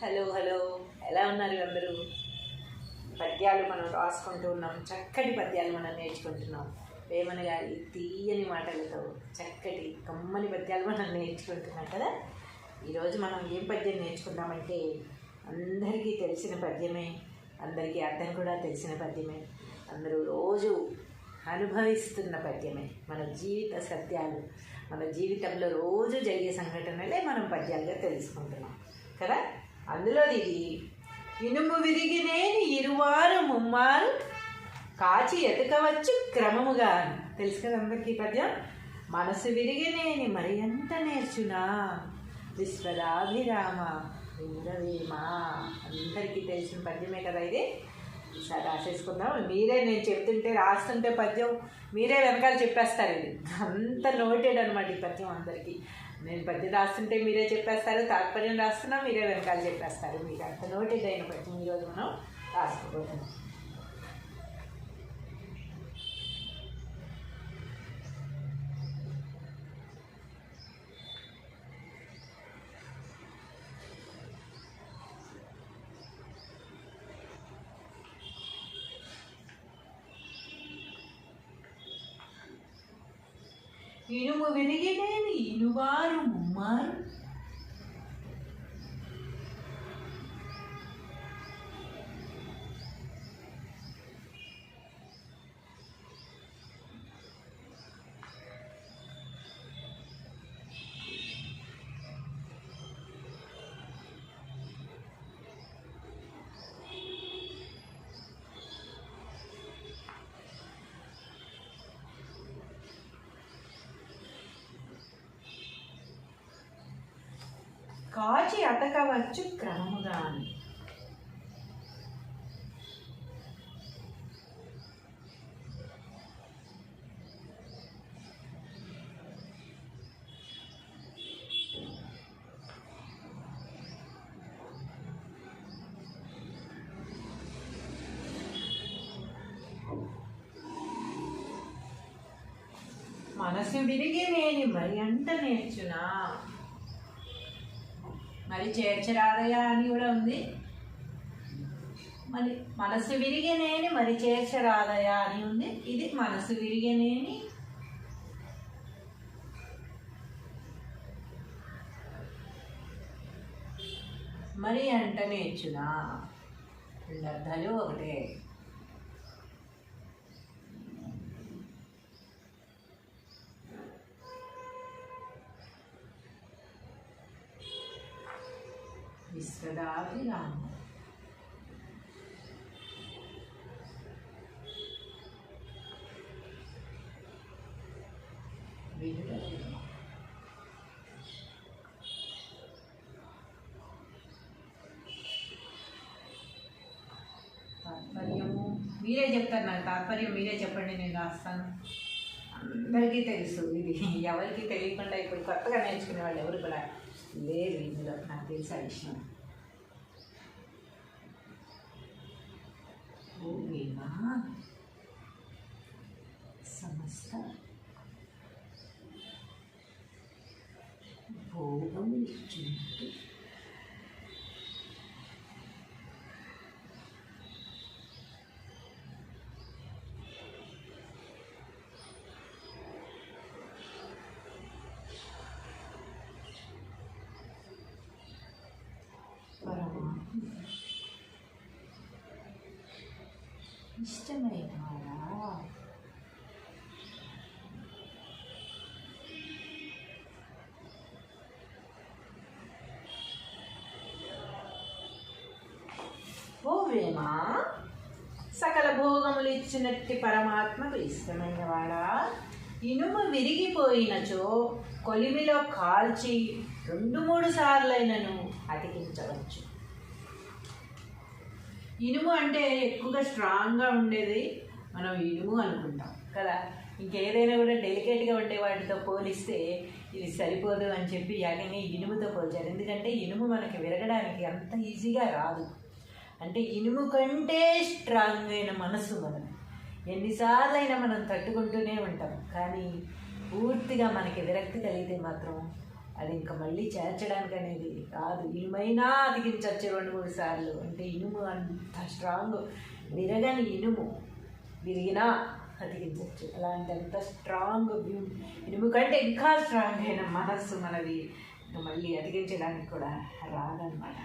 Hello hello, ఎలా ఉన్నారు అందరూ? పద్యాలు మనం రాసుకుంటూ ఉన్నాం, చక్కటి పద్యాలు మనం నేర్చుకుంటున్నాం. వేమన గారి తీయని మాటలతో చక్కటి కమ్మని పద్యాలు మనం నేర్చుకుంటున్నాం కదా. ఈరోజు మనం ఏం పద్యం నేర్చుకుందామంటే అందరికీ తెలిసిన పద్యమే, అందరికీ అర్థం కూడా తెలిసిన పద్యమే, అందరూ రోజు అనుభవిస్తున్న పద్యమే. మన జీవిత సత్యాలు, మన జీవితంలో రోజు జరిగే సంఘటనలే మనం పద్యాలుగా తెలుసుకుంటున్నాం కదా. అందులో ఇది ఇనుము విరిగినేని ఇరువారు ముమ్మారు కాచి ఎతకవచ్చు క్రమముగా. తెలుసు కదా అందరికీ పద్యం. మనసు విరిగినేని మరి ఎంత నేర్చునా విశ్వదాభిరామ ఇంద్రవేమ. అందరికీ తెలిసిన పద్యమే కదా ఇది. ఈసారి రాసేసుకుందాం. నేను చెప్తుంటే రాస్తుంటే పద్యం మీరే వెనకాల చెప్పేస్తారు. ఇది అంత నోటెడ్ అనమాట ఈ పద్యం అందరికీ. నేను పద్యం రాస్తుంటే మీరే చెప్పేస్తారు, తాత్పర్యం రాస్తున్నా మీరే వెనకాల చెప్పేస్తారు. మీకు అంత నోటెడ్ అయిన పద్యం ఈరోజు మనం రాసుకోబోతున్నాం. ఇనుము విరిగినేని ఇనువారు ముమ్మారు కాచి అతకవచ్చు క్రమముగా. మనసు విరిగి నేని మరి అంట నేర్చునా. మరి చేర్చరాదయా అని కూడా ఉంది. మరి మనసు విరిగనేని మరి చేర్చరాదయా అని ఉంది. ఇది మనసు విరిగనేని మరి అంట నేర్చునా. రెండు అర్థాలు ఒకటే. విశ్వదాభిరామ తాత్పర్యము మీరే చెప్తారు. నాకు తాత్పర్యం మీరే చెప్పండి, నేను రాస్తాను. అందరికీ తెలుసు ఇది. ఎవరికి తెలియకుండా ఇప్పుడు కొత్తగా నేర్చుకునే వాళ్ళు ఎవరు కూడా లేరు ఇందులో. నాకు తెలిసి ఆ విషయం. ఓవేమా సమస్త భోగం ఇచ్చినట్టు ఇష్టమైన వాడా. ఓ వేమ సకల భోగములు ఇచ్చినట్టి పరమాత్మకు ఇష్టమైన వాడా, ఇనుము విరిగిపోయినచో కొలిమిలో కాల్చి 2-3 సార్లైనను అతికించవచ్చు. ఇనుము అంటే ఎక్కువగా స్ట్రాంగ్గా ఉండేది మనం ఇనుము అనుకుంటాం కదా. ఇంకేదైనా కూడా డెలికేట్గా ఉండే వాటితో పోలిస్తే ఇది సరిపోదు అని చెప్పి ఏకంగా ఇనుముతో పోల్చారు. ఎందుకంటే ఇనుము మనకి విరగడానికి అంత ఈజీగా రాదు. అంటే ఇనుము కంటే స్ట్రాంగ్ అయిన మనసు మనం. ఎన్నిసార్లు అయినా మనం తట్టుకుంటూనే ఉంటాం, కానీ పూర్తిగా మనకి విరక్తి కలిగితే మాత్రం అది ఇంకా మళ్ళీ చేర్చడానికి అనేది కాదు. ఇనుమైనా అతికించవచ్చు 2-3 సార్లు. అంటే ఇనుము అంత స్ట్రాంగ్, విరగని ఇనుము విరిగినా అతికించవచ్చు. అలాంటి అంత స్ట్రాంగ్ ఇనుము కంటే ఇంకా స్ట్రాంగ్ అయిన మనస్సు మనది ఇంకా మళ్ళీ అతికించడానికి కూడా రాదనమాట.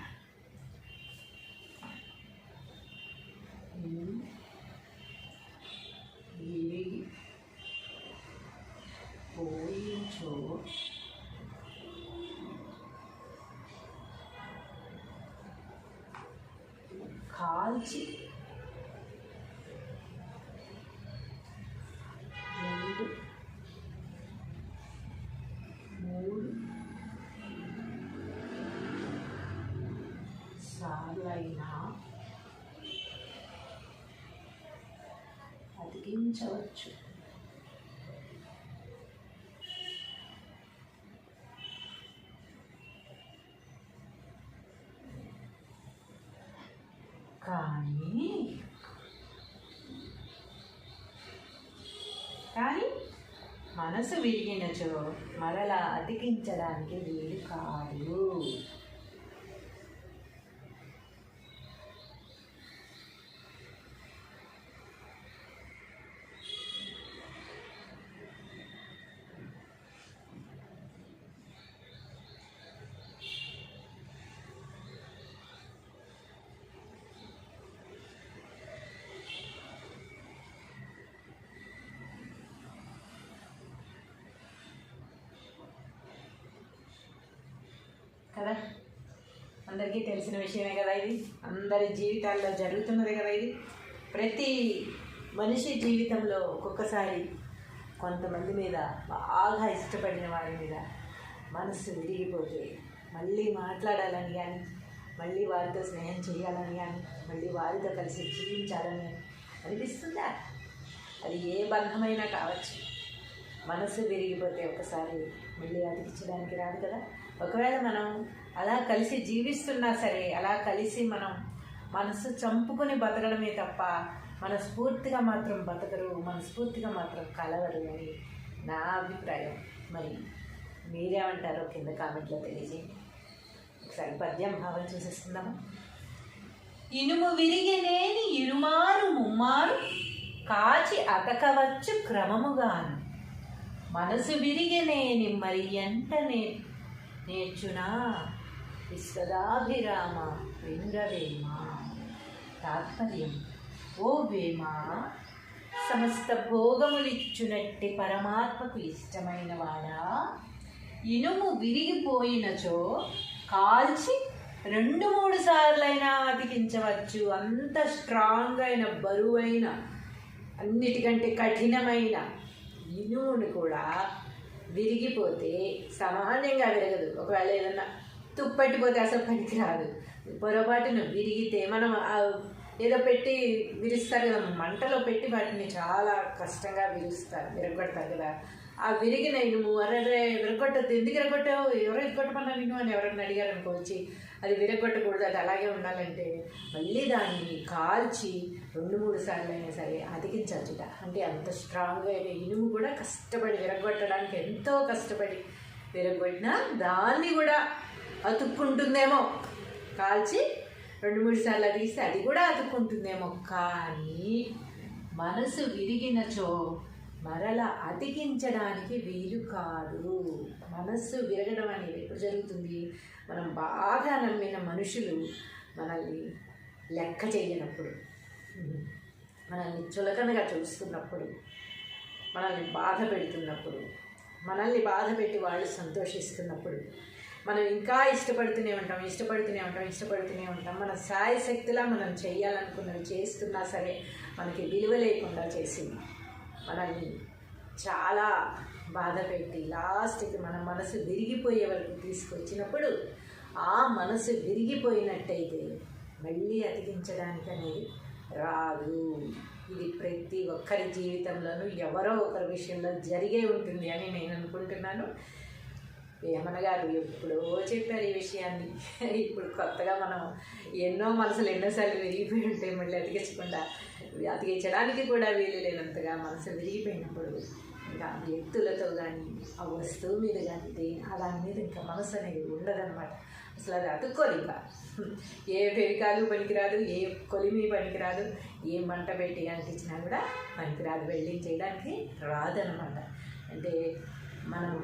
విరిగి పోయించో కాల్చి 2-3 సార్లైనా అతికించవచ్చు. కానీ మనసు విరిగినచో మరలా అతికించడానికి వీలు కాదు. కదా, అందరికీ తెలిసిన విషయమే కదా ఇది. అందరి జీవితాల్లో జరుగుతున్నది కదా ఇది. ప్రతి మనిషి జీవితంలో ఒక్కొక్కసారి కొంతమంది మీద, బాగా ఇష్టపడిన వారి మీద మనసు విరిగిపోతే మళ్ళీ మాట్లాడాలని కానీ, మళ్ళీ వారితో స్నేహం చేయాలని కానీ, మళ్ళీ వారితో కలిసి జీవించాలని అనిపిస్తుందా? అది ఏ బంధమైనా కావచ్చు. మనసు విరిగిపోతే ఒకసారి మళ్ళీ అతికించడానికి రాదు కదా. ఒకవేళ మనం అలా కలిసి జీవిస్తున్నా సరే, అలా కలిసి మనం మనసు చంపుకొని బతకడమే తప్ప మనస్ఫూర్తిగా మాత్రం బతకరు, మనస్ఫూర్తిగా మాత్రం కలవరు అని నా అభిప్రాయం. మరి మీరేమంటారో కింద కామెంట్లో తెలియజేయండి. ఒకసారి పద్యం భావం చూసేసుకుందాము. ఇనుము విరిగినేని ఇరుమారు ముమ్మారు కాచి అతకవచ్చు క్రమముగాను, మనసు విరిగినేని మరి ఎంటనే నేర్చునా విశ్వదాభిరామ వింగవేమ. తాత్పర్యం: ఓ వేమ, సమస్త భోగములిచ్చునట్టి పరమాత్మకు ఇష్టమైన వాడా, ఇనుము విరిగిపోయినచో కాల్చి 2-3 సార్లైనా అతికించవచ్చు. అంత స్ట్రాంగ్ అయిన, బరువైన, అన్నిటికంటే కఠినమైన ఇనుమును కూడా విరిగిపోతే సామాన్యంగా విరగదు. ఒకవేళ ఏదన్నా తుప్పట్టిపోతే అసలు పనికి రాదు. పొరపాటున విరిగితే మనం ఏదో పెట్టి విరుస్తారు కదా, మంటలో పెట్టి వాటిని చాలా కష్టంగా విరగొడతారు కదా. ఆ విరిగిన ఇనుము అరే విరగొట్టద్దు, ఎందుకు విరగొట్టావు, ఎవరో విరగొట్టమన్నా విను అని ఎవరైనా అడిగారు అనుకోవచ్చు. అది విరగొట్టకూడదు, అది అలాగే ఉండాలంటే మళ్ళీ దాన్ని కాల్చి 2-3 సార్లు అయినా సరే అతికించవచ్చుట. అంటే అంత స్ట్రాంగ్గా అయిన ఇనుము కూడా కష్టపడి విరగొట్టడానికి ఎంతో కష్టపడి విరగొట్టినా దాన్ని కూడా అతుక్కుంటుందేమో. కాల్చి 2-3 సార్లు అతికిస్తే అది కూడా అతుక్కుంటుందేమో. కానీ మనసు విరిగినచో మరలా అతికించడానికి వీలు కాదు. మనస్సు విరగడం అనేది ఎప్పుడు జరుగుతుంది? మనం బాగా నమ్మిన మనుషులు మనల్ని లెక్క చేయనప్పుడు, మనల్ని చులకనగా చూస్తున్నప్పుడు, మనల్ని బాధ పెడుతున్నప్పుడు, మనల్ని బాధ పెట్టి వాళ్ళు సంతోషిస్తున్నప్పుడు మనం ఇంకా ఇష్టపడుతూనే ఉంటాం. మన శాయశక్తిలా మనం చేయాలనుకున్నవి చేస్తున్నా సరే మనకి విలువ లేకుండా చేసి మనల్ని చాలా బాధ పెట్టి లాస్ట్కి మన మనసు విరిగిపోయే వరకు తీసుకొచ్చినప్పుడు, ఆ మనసు విరిగిపోయినట్టయితే మళ్ళీ అతికించడానికి అనేది రాదు. ఇది ప్రతి ఒక్కరి జీవితంలోనూ ఎవరో ఒకరి విషయంలో జరిగే ఉంటుంది అని నేను అనుకుంటున్నాను. వేమన గారు ఎప్పుడో చెప్పారు ఈ విషయాన్ని. ఇప్పుడు కొత్తగా మనం ఎన్నో మనసులు ఎన్నోసార్లు విరిగిపోయి ఉంటాయి. మళ్ళీ అతికించడానికి కూడా వీలు లేనంతగా మనసు విరిగిపోయినప్పుడు ఇంకా వ్యక్తులతో కానీ ఆ వస్తువు మీద కానీ దాని మీద ఇంకా మనసు అనేది ఉండదన్నమాట. అసలు అది అతుక్కోదు. ఇంకా ఏ పెరికాలు పనికిరాదు, ఏ కొలిమి పనికిరాదు, ఏ మంట పెట్టి అంటించినా కూడా పనికిరాదు, వెల్డింగ్ చేయడానికి రాదనమాట. అంటే మనం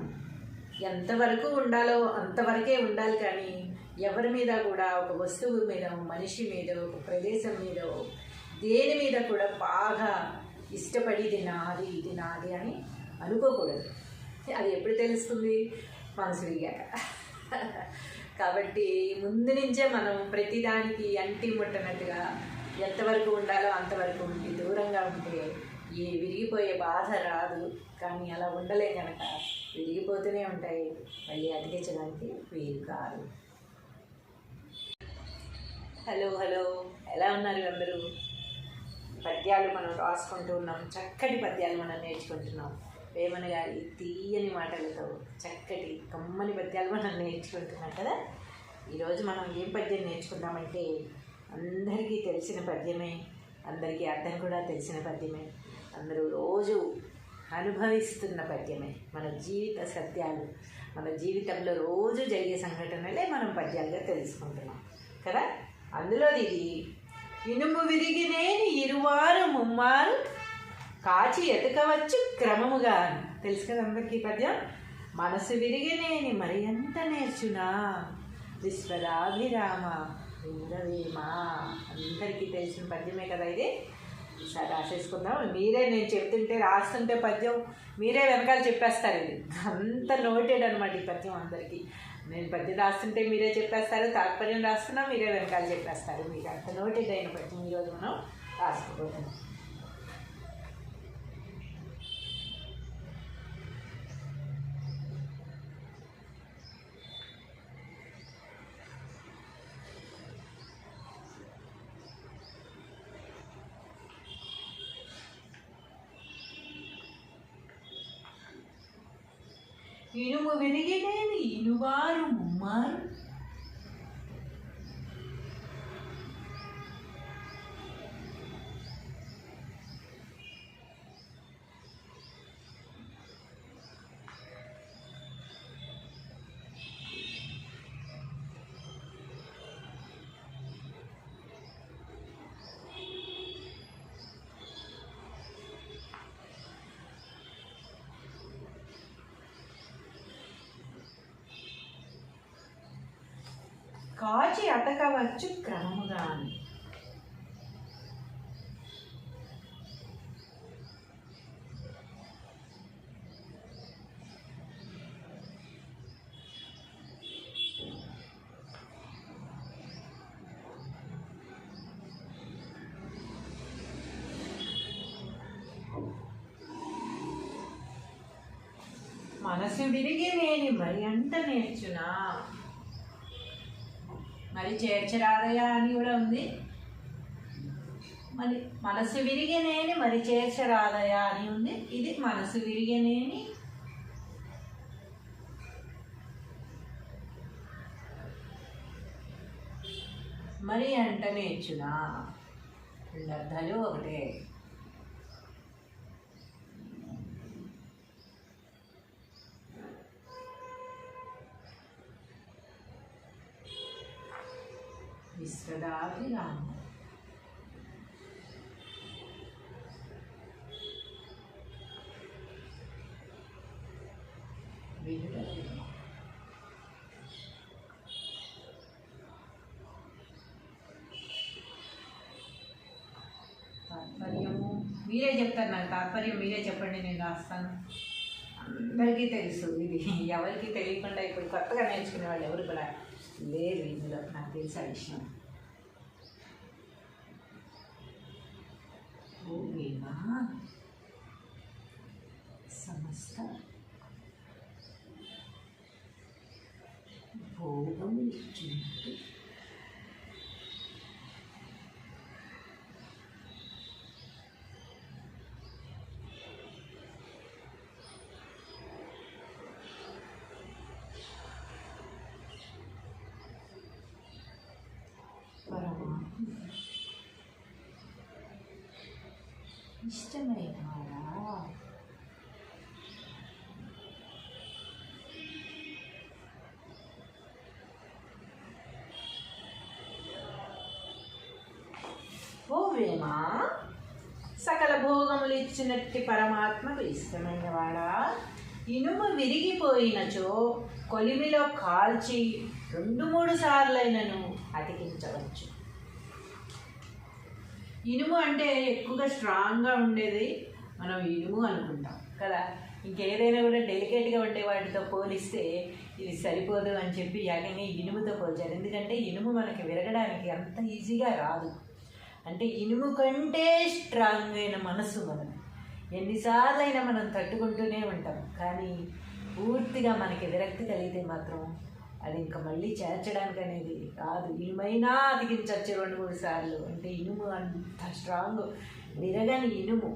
ఎంతవరకు ఉండాలో అంతవరకే ఉండాలి, కానీ ఎవరి మీద కూడా ఒక వస్తువు మీద, మనిషి మీద, ఒక ప్రదేశం మీద, దేని మీద కూడా బాగా ఇష్టపడి ఇది నాది అని అనుకోకూడదు. అది ఎప్పుడు తెలుస్తుంది? మనసు విరిగాక. కాబట్టి ముందు నుంచే మనం ప్రతిదానికి అంటి ముట్టనట్టుగా ఎంతవరకు ఉండాలో అంతవరకు ఉండి దూరంగా ఉంటే ఏ విరిగిపోయే బాధ రాదు. కానీ అలా ఉండలే కనుక విరిగిపోతూనే ఉంటాయి, మళ్ళీ అతికించడానికి వీలు కాదు. హలో, ఎలా ఉన్నారు అందరూ? పద్యాలు మనం రాసుకుంటూ ఉన్నాం, చక్కటి పద్యాలు మనం నేర్చుకుంటున్నాం. వేమన గారి తీయని మాటలతో చక్కటి కమ్మని పద్యాలు మనం నేర్చుకుంటున్నాం కదా. ఈరోజు మనం ఏం పద్యం నేర్చుకుందామంటే అందరికీ తెలిసిన పద్యమే, అందరికీ అర్థం కూడా తెలిసిన పద్యమే, అందరూ రోజు అనుభవిస్తున్న పద్యమే. మన జీవిత సత్యాలు, మన జీవితంలో రోజు జరిగే సంఘటనలే మనం పద్యాలుగా తెలుసుకుంటున్నాం కదా. అందులోది ఇది: ఇనుము విరిగినేని ఇరువారు ముమ్మారు కాచి ఎతకవచ్చు క్రమముగా. తెలుసు కదా అందరికీ పద్యం. మనసు విరిగినేని మరి ఎంత నేర్చునా విశ్వదాభిరామ ఇంద్రవేమ. అందరికీ తెలిసిన పద్యమే కదా ఇది. ఈసారి రాసేసుకుందాం. మీరే, నేను చెప్తుంటే రాస్తుంటే పద్యం మీరే వెనకాల చెప్పేస్తారు. ఇది అంత నోటెడ్ అనమాట ఈ పద్యం అందరికీ. నేను పద్యం రాస్తుంటే మీరే చెప్పేస్తారు, తాత్పర్యం రాస్తున్నా మీరే వెనకాల చెప్పేస్తారు. మీకు అంత నోటెడ్ అయిన పద్యం ఈరోజు మనం రాసుకోబోతున్నాం. ఇనుము విరిగినేని ఇనువారు ముమ్మారు కాచి అతకవచ్చు క్రమముగా. మనసు విరిగి నేని మరి అంత నేర్చునా. మరి చేర్చరాదయా అని కూడా ఉంది. మరి మనసు విరిగనేని మరి చేర్చరాదయా అని ఉంది. ఇది మనసు విరిగనేని మరి అంట నేర్చునా. రెండు అర్థాలు ఒకటే. విశ్వదాభిరామ తాత్పర్యము మీరే చెప్తారు. నాకు తాత్పర్యం మీరే చెప్పండి, నేను రాస్తాను. అందరికీ తెలుసు ఇది. ఎవరికి తెలియకుండా ఇప్పుడు కొత్తగా నేర్చుకునే వాళ్ళు ఎవరు కూడా లేరు ఇందులో, నాకు తెలిసి ఆ విషయం. ఓవేమా సమస్త భోగం ఇచ్చినట్టు ఇష్టమైన వేమా సకల భోగములు ఇచ్చినట్టి పరమాత్మకు ఇష్టమైన వాడా, ఇనుము విరిగిపోయినచో కొలిమిలో కాల్చి 2-3 సార్లైనను అతికించవచ్చు. ఇనుము అంటే ఎక్కువగా స్ట్రాంగ్గా ఉండేది మనం ఇనుము అనుకుంటాం కదా. ఇంకేదైనా కూడా డెలికేట్గా ఉండే వాటితో పోలిస్తే ఇది సరిపోదు అని చెప్పి ఏకంగా ఇనుముతో పోల్చారు. ఎందుకంటే ఇనుము మనకి విరగడానికి అంత ఈజీగా రాదు. అంటే ఇనుము కంటే స్ట్రాంగ్ అయిన మనసు మనం ఎన్నిసార్లు అయినా మనం తట్టుకుంటూనే ఉంటాం. కానీ పూర్తిగా మనకి విరక్తి కలిగితే మాత్రం అది ఇంకా మళ్ళీ చేర్చడానికి అనేది రాదు. ఇనుమైనా అతికించవచ్చు 2-3 సార్లు. అంటే ఇనుము అంత స్ట్రాంగ్, విరగని ఇనుము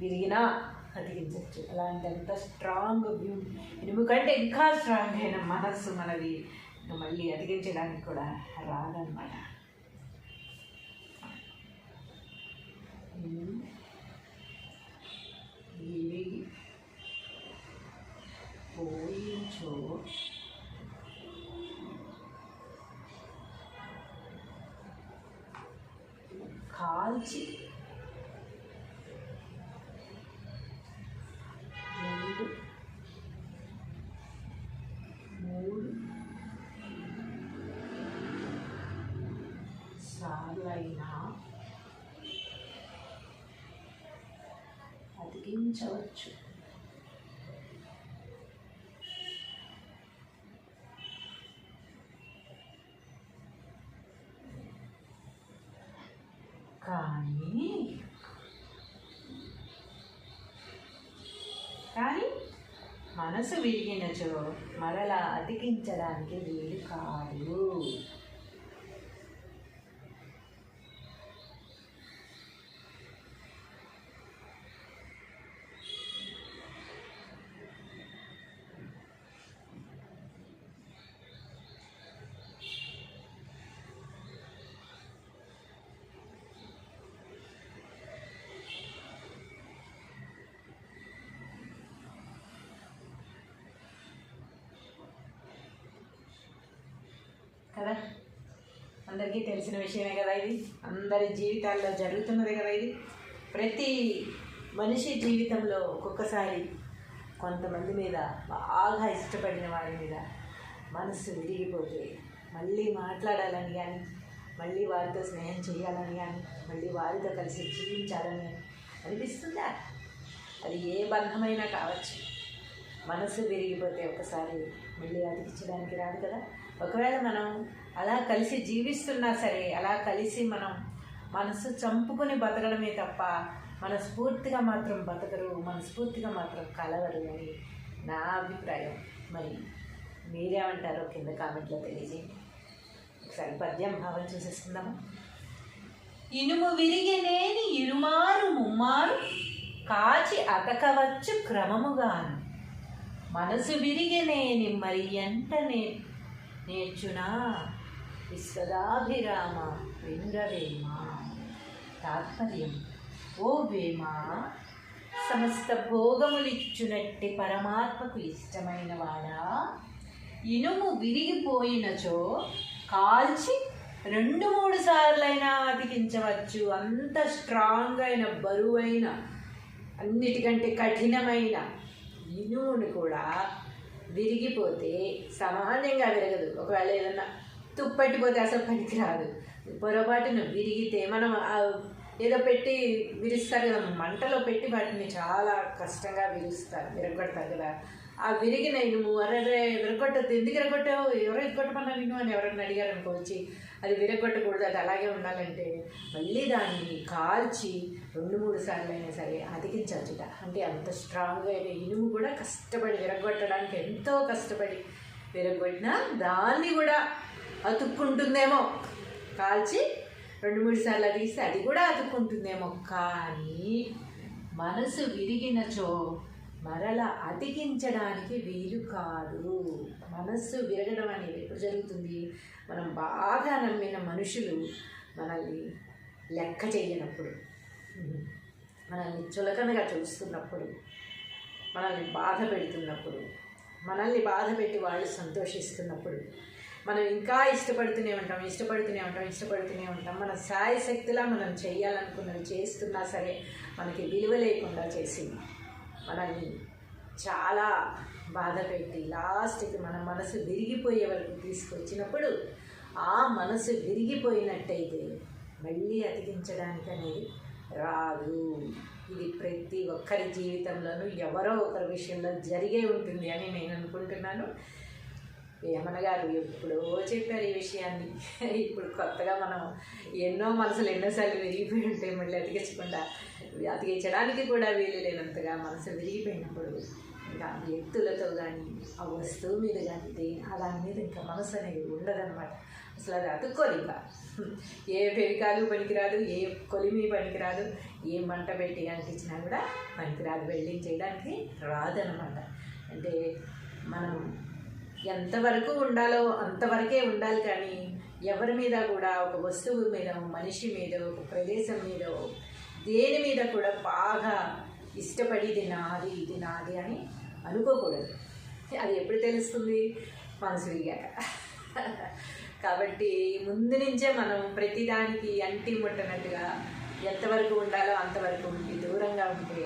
విరిగినా అతికించవచ్చు. అలాంటి స్ట్రాంగ్ ఇనుము కంటే ఇంకా స్ట్రాంగ్ అయిన మనస్సు మనది మళ్ళీ అతికించడానికి కూడా రాదనమాట. విరిగి పోయించో కాల్చి 2-3 సార్లైనా అతికించవచ్చు. కానీ మనసు విరిగినచో మరలా అతికించడానికి వీలు కాదు. కదా, అందరికీ తెలిసిన విషయమే కదా ఇది. అందరి జీవితాల్లో జరుగుతున్నది కదా ఇది. ప్రతి మనిషి జీవితంలో ఒక్కొక్కసారి కొంతమంది మీద, బాగా ఇష్టపడిన వారి మీద మనసు విరిగిపోతే మళ్ళీ మాట్లాడాలని కానీ, మళ్ళీ వారితో స్నేహం చేయాలని కానీ, మళ్ళీ వారితో కలిసి జీవించాలని అనిపిస్తుందా? అది ఏ బంధమైనా కావచ్చు. మనసు విరిగిపోతే ఒకసారి మళ్ళీ అతికించడానికి రాదు కదా. ఒకవేళ మనం అలా కలిసి జీవిస్తున్నా సరే, అలా కలిసి మనం మనసు చంపుకొని బతకడమే తప్ప మనస్ఫూర్తిగా మాత్రం బతకరు, మనస్ఫూర్తిగా మాత్రం కలవరు అని నా అభిప్రాయం. మరి మీరేమంటారో కింద కామెంట్లో తెలియజేయండి. ఒకసారి పద్యం భావం చూసేసుకుందాము. ఇనుము విరిగినేని ఇరుమారు ముమ్మారు కాచి అతకవచ్చు క్రమముగాను, మనసు విరిగినేని మరి ఎంట నేర్చునా విశ్వదాభిరామ వింగవేమ. తాత్పర్యం: ఓ వేమ, సమస్త భోగములిచ్చునట్టి పరమాత్మకు ఇష్టమైన వాడా, ఇనుము విరిగిపోయినచో కాల్చి 2-3 సార్లైనా అతికించవచ్చు. అంత స్ట్రాంగ్ అయిన, బరువైన, అన్నిటికంటే కఠినమైన ఇనుమును కూడా విరిగిపోతే సామాన్యంగా విరగదు. ఒకవేళ ఏదన్నా తుప్పట్టిపోతే అసలు పనికిరాదు. పొరపాటున విరిగితే మనం ఏదో పెట్టి విరుస్తారు కదా, మంటలో పెట్టి వాటిని చాలా కష్టంగా విరగొడతారు కదా. ఆ విరిగిన ఇనుము అరే విరగొట్టద్దు, ఎందుకు విరగొట్టావు, ఎవరో విరగొట్టమన్నారు నిన్ను అని ఎవరైనా అడిగారు అనుకోవచ్చు. అది విరగొట్టకూడదు, అది అలాగే ఉండాలంటే మళ్ళీ దాన్ని కాల్చి 2-3 సార్లు అయినా సరే అతికించవచ్చుట. అంటే అంత స్ట్రాంగ్గా అయిన ఇనుము కూడా కష్టపడి విరగొట్టడానికి ఎంతో కష్టపడి విరగొట్టినా దాన్ని కూడా అతుక్కుంటుందేమో. కాల్చి 2-3 సార్లు అతికిస్తే అది కూడా అతుక్కుంటుందేమో. కానీ మనసు విరిగినచో మరలా అతికించడానికి వీలు కాదు. మనస్సు విరగడం అనేది ఎప్పుడు జరుగుతుంది? మనం బాగా నమ్మిన మనుషులు మనల్ని లెక్క చేయనప్పుడు, మనల్ని చులకనగా చూస్తున్నప్పుడు, మనల్ని బాధ పెడుతున్నప్పుడు, మనల్ని బాధ పెట్టి వాళ్ళు సంతోషిస్తున్నప్పుడు, మనం ఇంకా ఇష్టపడుతూనే ఉంటాం. మన శాయశక్తిలా మనం చేయాలనుకున్నది చేస్తున్నా సరే మనకి విలువ లేకుండా చేసింది, మనల్ని చాలా బాధ పెట్టి లాస్ట్కి మన మనసు విరిగిపోయే వరకు తీసుకొచ్చినప్పుడు ఆ మనసు విరిగిపోయినట్టయితే మళ్ళీ అతికించడానికి అనేది రాదు. ఇది ప్రతి ఒక్కరి జీవితంలోనూ ఎవరో ఒకరి విషయంలో జరిగే ఉంటుంది అని నేను అనుకుంటున్నాను. వేమన గారు ఎప్పుడో చెప్పారు ఈ విషయాన్ని. ఇప్పుడు కొత్తగా మనం ఎన్నో మనసులు ఎన్నోసార్లు విరిగిపోయి ఉంటాయి, మళ్ళీ అతికించడానికి కూడా వీలు లేనంతగా మనసు విరిగిపోయినప్పుడు ఇంకా వ్యక్తులతో కానీ ఆ వస్తువు మీద కానీ దాని మీద ఇంకా మనసు అనేది ఉండదన్నమాట. అసలు అది అతుక్కోదు. ఇంకా ఏ పెరికాలు పనికిరాదు, ఏ కొలిమి పనికిరాదు, ఏ మంట పెట్టి అంటించినా కూడా పనికిరాదు, వెల్డింగ్ చేయడానికి రాదనమాట. అంటే మనం ఎంతవరకు ఉండాలో అంతవరకే ఉండాలి, కానీ ఎవరి మీద కూడా ఒక వస్తువు మీద, మనిషి మీద, ఒక ప్రదేశం మీద, దేని మీద కూడా బాగా ఇష్టపడి ఇది నాది అని అనుకోకూడదు. అది ఎప్పుడు తెలుస్తుంది? మనసు విరిగాక. కాబట్టి ముందు నుంచే మనం ప్రతిదానికి అంటి ముట్టనట్టుగా ఎంతవరకు ఉండాలో అంతవరకు ఉండి దూరంగా ఉంటే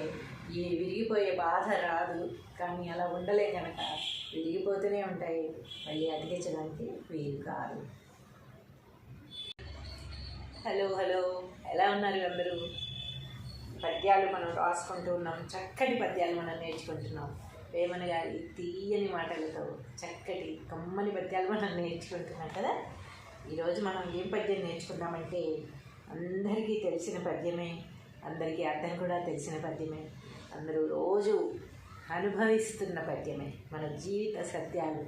ఈ విరిగిపోయే బాధ రాదు. కానీ అలా ఉండలేం కనుక విరిగిపోతూనే ఉంటాయి, మళ్ళీ అతికించడానికి వీలు కాదు. హలో ఎలా ఉన్నారు అందరూ? పద్యాలు మనం రాసుకుంటూ ఉన్నాం, చక్కటి పద్యాలు మనం నేర్చుకుంటున్నాం. వేమన గారి తీయని మాటలతో చక్కటి కమ్మని పద్యాలు మనం నేర్చుకుంటున్నాం కదా. ఈరోజు మనం ఏం పద్యం నేర్చుకుంటామంటే అందరికీ తెలిసిన పద్యమే, అందరికీ అర్థం కూడా తెలిసిన పద్యమే, అందరూ రోజు అనుభవిస్తున్న పద్యమే. మన జీవిత సత్యాలు,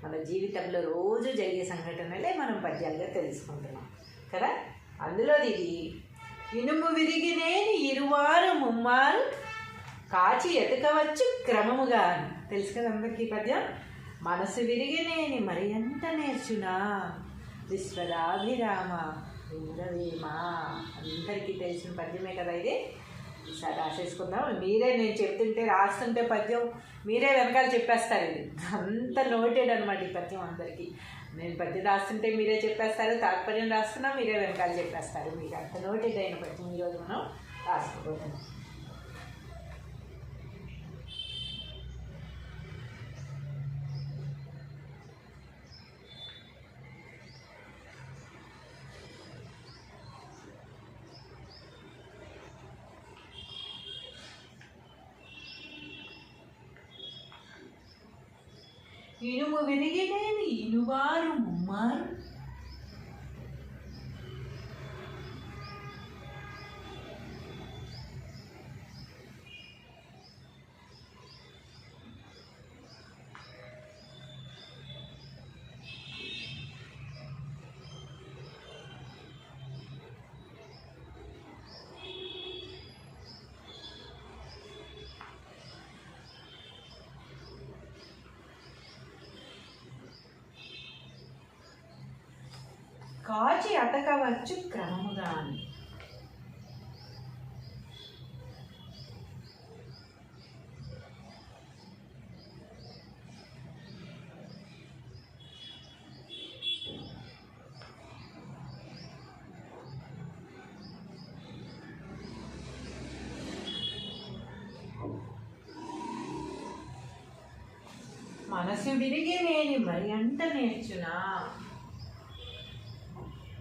మన జీవితంలో రోజు జరిగే సంఘటనలే మనం పద్యాలుగా తెలుసుకుంటున్నాం కదా. అందులోది ఇది: ఇనుము విరిగినేని ఇరువారు ముమ్మారు కాచి ఎతకవచ్చు క్రమముగా. తెలుసు కదా అందరికీ పద్యం. మనసు విరిగినేని మరి ఎంత నేర్చునా విశ్వదాభిరామ ఇంద్రవేమ. అందరికీ తెలిసిన పద్యమే కదా ఇది. ఈసారి రాసేసుకుందాం. మీరే, నేను చెప్తుంటే రాస్తుంటే పద్యం మీరే వెనకాల చెప్పేస్తారు. ఇది అంత నోటెడ్ అనమాట ఈ పద్యం అందరికీ. నేను పద్యం రాస్తుంటే మీరే చెప్పేస్తారు, తాత్పర్యం రాస్తున్నా మీరే వెనకాల చెప్పేస్తారు. మీకు అంత నోటెడ్ అయిన పద్యం ఈరోజు మనం రాసుకోబోతున్నాం. ఇనుము విరిగినేని ఇనువారు ముమ్మారు కాచి అతకవచ్చు క్రమముగా. మనసు విరిగి నేని మరి అంట నేర్చునా.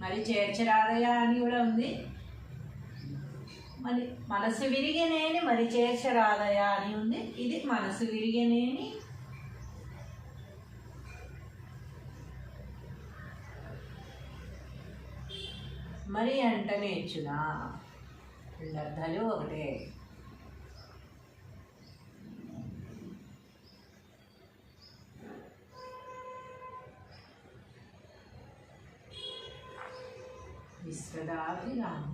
మరి చేర్చరాదయా అని కూడా ఉంది. మరి మనసు విరిగినేని మరి చేర్చరాదయా అని ఉంది. ఇది మనసు విరిగినేని మరి అంట నేర్చునా. రెండు అర్థాలు ఒకటే. విశ్వదాభిరామ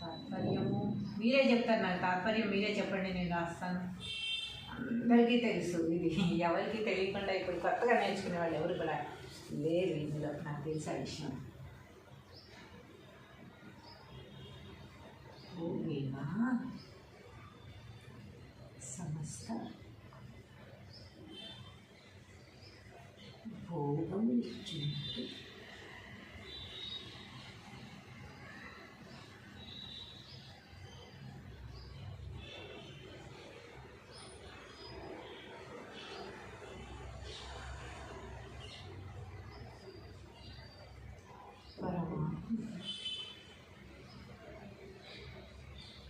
తాత్పర్యము మీరే చెప్తారు. నాకు తాత్పర్యం మీరే చెప్పండి, నేను రాస్తాను. అందరికీ తెలుసు ఇది, ఎవరికి తెలియకుండా ఇప్పుడు కొత్తగా నేర్చుకునే వాళ్ళు ఎవరు కూడా లేరు ఇందులో, నాకు తెలిసి ఆ విషయం. ఓ వేమా సమస్త భోగం ఇచ్చినట్టు